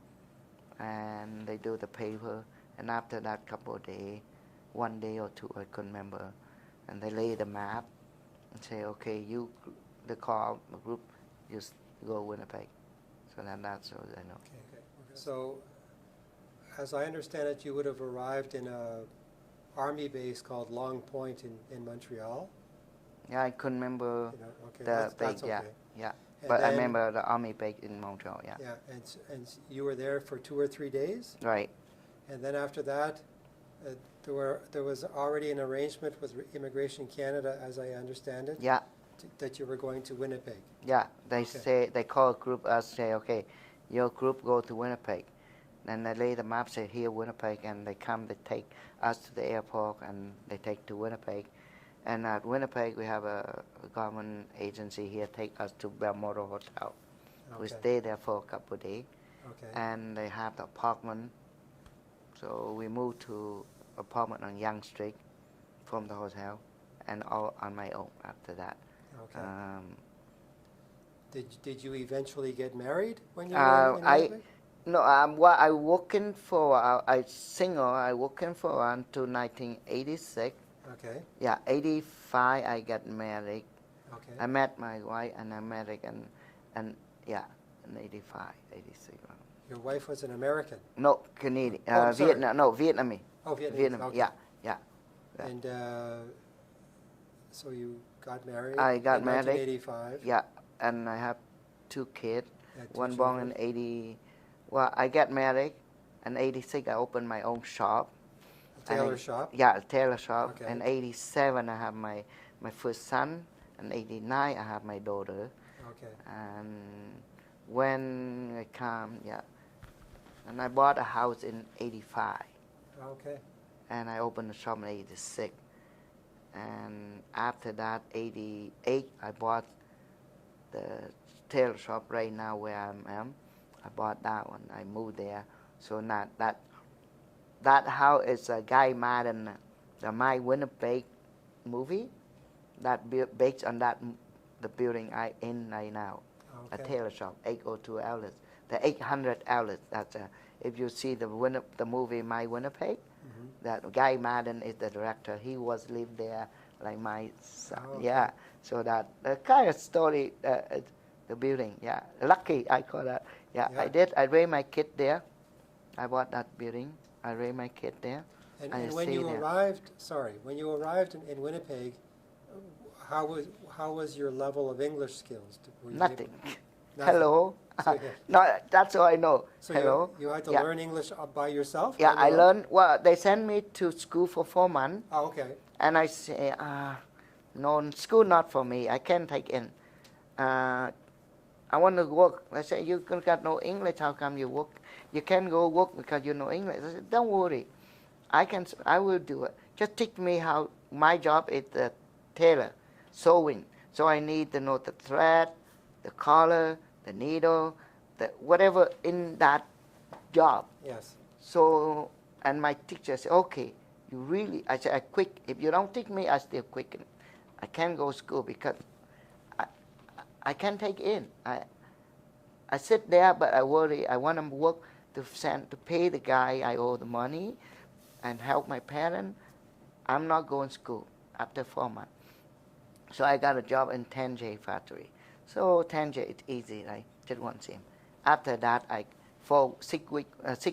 and they do the paper. And after that couple of days, 1 day or two, I couldn't remember, and they lay the map and say, okay, the call the group, just go Winnipeg. So that's all I know. Okay. So, as I understand it, you would have arrived in a army base called Long Point in Montreal. Yeah, I couldn't remember Okay, the that's base. okay. Yeah. And But I then, remember the army base in Montreal. Yeah. Yeah, and you were there for 2 or 3 days, Right. and then after that, there was already an arrangement with Immigration Canada, as I understand it. Yeah. That you were going to Winnipeg. Yeah. They Okay. say they call a group us, say, okay, your group go to Winnipeg. Then they lay the map, say here Winnipeg, and they come, they take us to the airport, and they take to Winnipeg. And at Winnipeg, we have a government agency here take us to Balmoral Hotel. We Okay. stay there for a couple of days, Okay. and they have the apartment. So we moved to apartment on Yonge Street from the hotel, and all on my own after that. Okay. Did you eventually get married when you were in I Winnipeg? no, what I working for, I single. I working for until 1986. Okay. Yeah, 85 I got married. Okay. I met my wife and I married and yeah, in 85, 86. Your wife was an American. No, Canadian. Oh, sorry. Vietnam. No, Vietnamese. Oh, Vietnamese. Vietnam. Okay. Yeah. And so you got married. I got in married. 1985. Yeah, and I have 2 kids. You had 2 One born children. in 80. Well, I got married. In 86, I opened my own shop. A tailor shop. Yeah, a tailor shop. Okay. In 87, I have my first son. In 89, I have my daughter. Okay. And when I come, yeah, and I bought a house in 85. Okay. And I opened the shop in 86. And after that, 88, I bought the tailor shop right now where I am. I bought that one. I moved there. So not that house is a Guy Madden, the My Winnipeg movie, that based on that the building I in right now, a Okay. tailor shop, 802 outlets, the 800 outlets. That's if you see the movie My Winnipeg, that Guy Madden is the director. He was lived there like my son. Oh, okay. Yeah. So that kind of story, the building. Yeah. Lucky I call that. Yeah, Yeah. I did. I raised my kid there. I bought that building. I raised my kid there. And I when stay you there. arrived in Winnipeg, how was your level of English skills? Were you Nothing. Nothing. Hello. So, No, that's all I know. So Hello. you had to Yeah. learn English by yourself? Yeah, on your I own? learned. Well, they sent me to school for 4 months, Oh, okay. and I say, no, school not for me. I can't take in. I want to work. I say, you got no English. How come you work? You can go work because you know English. I said, don't worry. I will do it. Just teach me how. My job is the tailor, sewing. So I need to know the thread, the collar, the needle, whatever in that job. Yes. So, and my teacher said, okay, you really, I said, I quick. If you don't teach me, I still quicken. I can't go to school because I can't take in. I sit there, but I worry. I want to work to pay the guy I owe the money and help my parents. I'm not going to school after 4 months. So I got a job in 10J factory. So 10J, it's easy, right? Just one sim. After that, for 6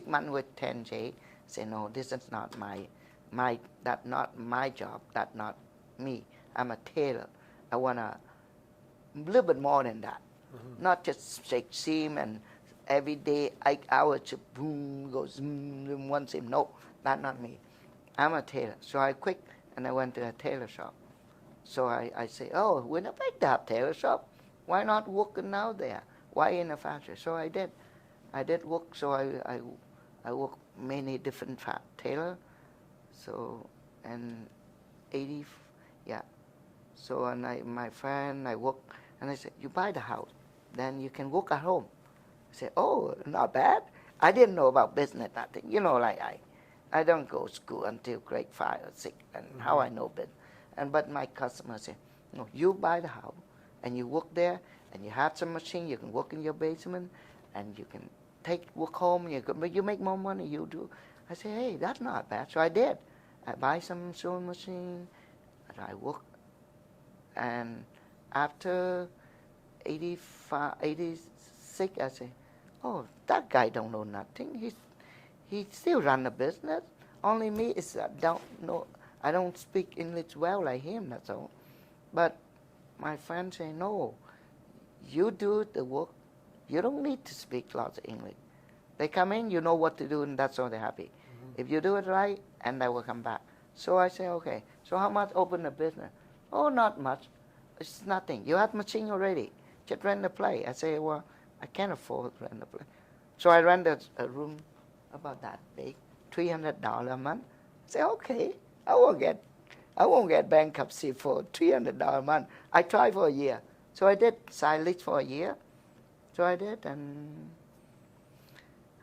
months with 10J, say, no, this is not that's not my job. That's not me. I'm a tailor. I want a little bit more than that. Not just shake seam and every day 8 hours, boom, goes one seam. No, that's not me. I'm a tailor. So I quit and I went to a tailor shop. So I say, oh, Winnipeg, they have tailor shop. Why not working out there? Why in a factory? So I did. I did work. So I work many different tailor. So and 80, yeah. So and my friend, I work, and I said, you buy the house, then you can work at home. I said, oh, not bad. I didn't know about business, nothing. You know, like I don't go to school until grade 5 or 6, and how I know business. And but my customer said, no, you buy the house, and you work there, and you have some machine, you can work in your basement, and you can work home, you make more money, you do. I said, hey, that's not bad. So I did. I buy some sewing machine, and I work. And after 85, 86, I say, oh, that guy don't know nothing. He still run a business. Only me is don't know. I don't speak English well like him. That's all. But my friend say, no, you do the work. You don't need to speak lots of English. They come in, you know what to do, and that's all they're happy. If you do it right, and they will come back. So I say, okay. So how much open a business? Oh, not much. It's nothing. You have machine already. Just rent the place. I say, well, I can't afford to rent the place. So I rent a room about that big, $300 a month. I say, okay, I won't get bankruptcy for $300 a month. I tried for a year. So I did silage for a year. So I did, and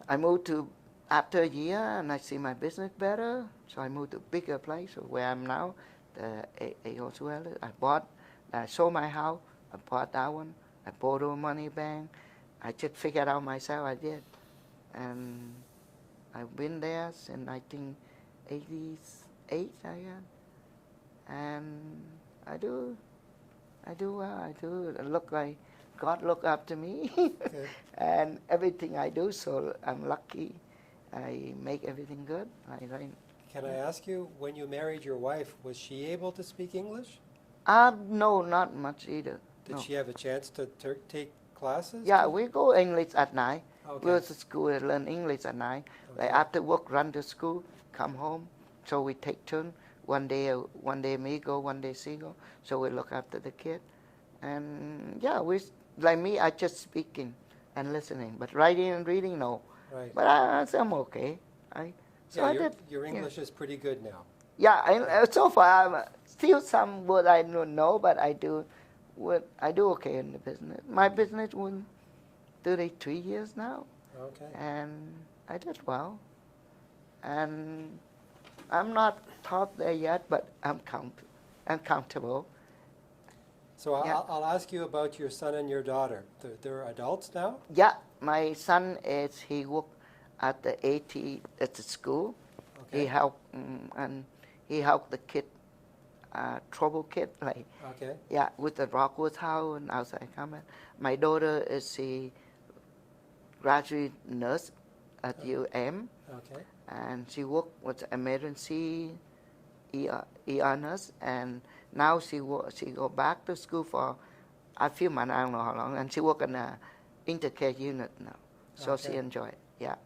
I moved to after a year, and I see my business better. So I moved to a bigger place where I'm now. I sold my house. I bought that one. I borrowed money bank. I just figured out myself. I did, and I've been there since I think 88. I am, and I do well. I do look like God look after me, Okay. and everything I do. So I'm lucky. I make everything good. Can I ask you, when you married your wife, was she able to speak English? No, not much either. Did No. she have a chance to take classes? Yeah, we go English at night. Okay. We go to school and learn English at night. Okay. Like after work, run to school, come home. So we take turn. One day me go, one day she go. So we look after the kid. And yeah, like me, I just speaking and listening, but writing and reading, no. Right. But I'm okay. Your English is pretty good now. Yeah, so far I'm still some word I don't know, but I do okay in the business. My business was 33 years now, Okay. and I did well. And I'm not top there yet, but I'm comfortable. So Yeah. I'll ask you about your son and your daughter. They're adults now? Yeah, my son he work at the at the school. Okay. He helped the kid, trouble kid, like Okay. yeah, with the Rockwood house and outside comment. My daughter is a graduate nurse at UM, Okay. and she worked with emergency ER nurse, and now she go back to school for a few months, I don't know how long, and she work in a intercare unit now, so she Okay. enjoy it. Yeah,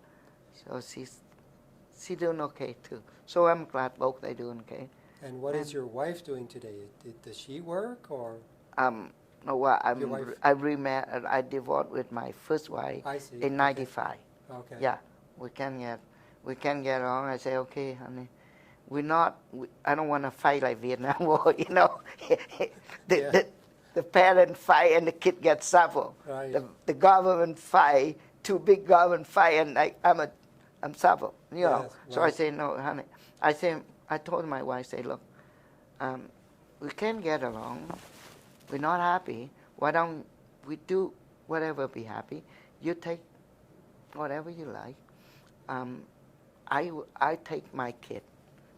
so she doing okay too. So I'm glad both they doing okay. And what is your wife doing today? Does she work or? No, well, Your wife? I divorced with my first wife I see. in '95. Okay. Yeah, we can get along. I say, okay, honey, I don't want to fight like Vietnam War, you know. Yeah. The parent fight and the kid gets suffer. Right. The government fight, two big government fight, and I'm suffer, you know. Yes, So right. I say, no, honey. I told my wife, say, look, we can get along. We're not happy. Why don't we do whatever be happy? You take whatever you like. I take my kid,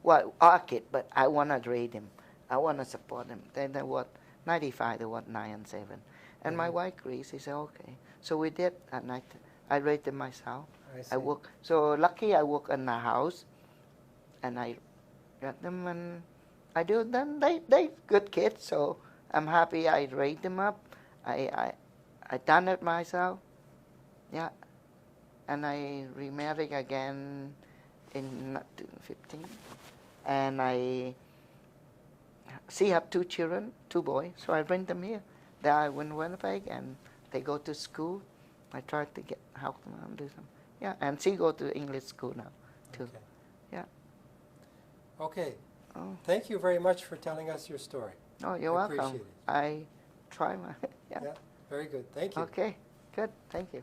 well, our kid, but I want to raise him. I want to support him. Then they what 95, they what 9 and 7, and my wife agrees. He said okay. So we did at night. I raised them myself. I see. I work. So lucky I work in a house, and I got them, and I do them. They good kids, so I'm happy. I raised them up. I done it myself. Yeah, and I remarried again in 15. and she have 2 children, 2 boys, so I bring them here. They are in Winnipeg, and they go to school. I try to help them and do some. Yeah, and she go to English school now, too. Okay. Yeah. Okay. Oh. Thank you very much for telling us your story. Oh, you're I welcome. appreciate it. I try my. Yeah. Yeah. Very good. Thank you. Okay. Good. Thank you.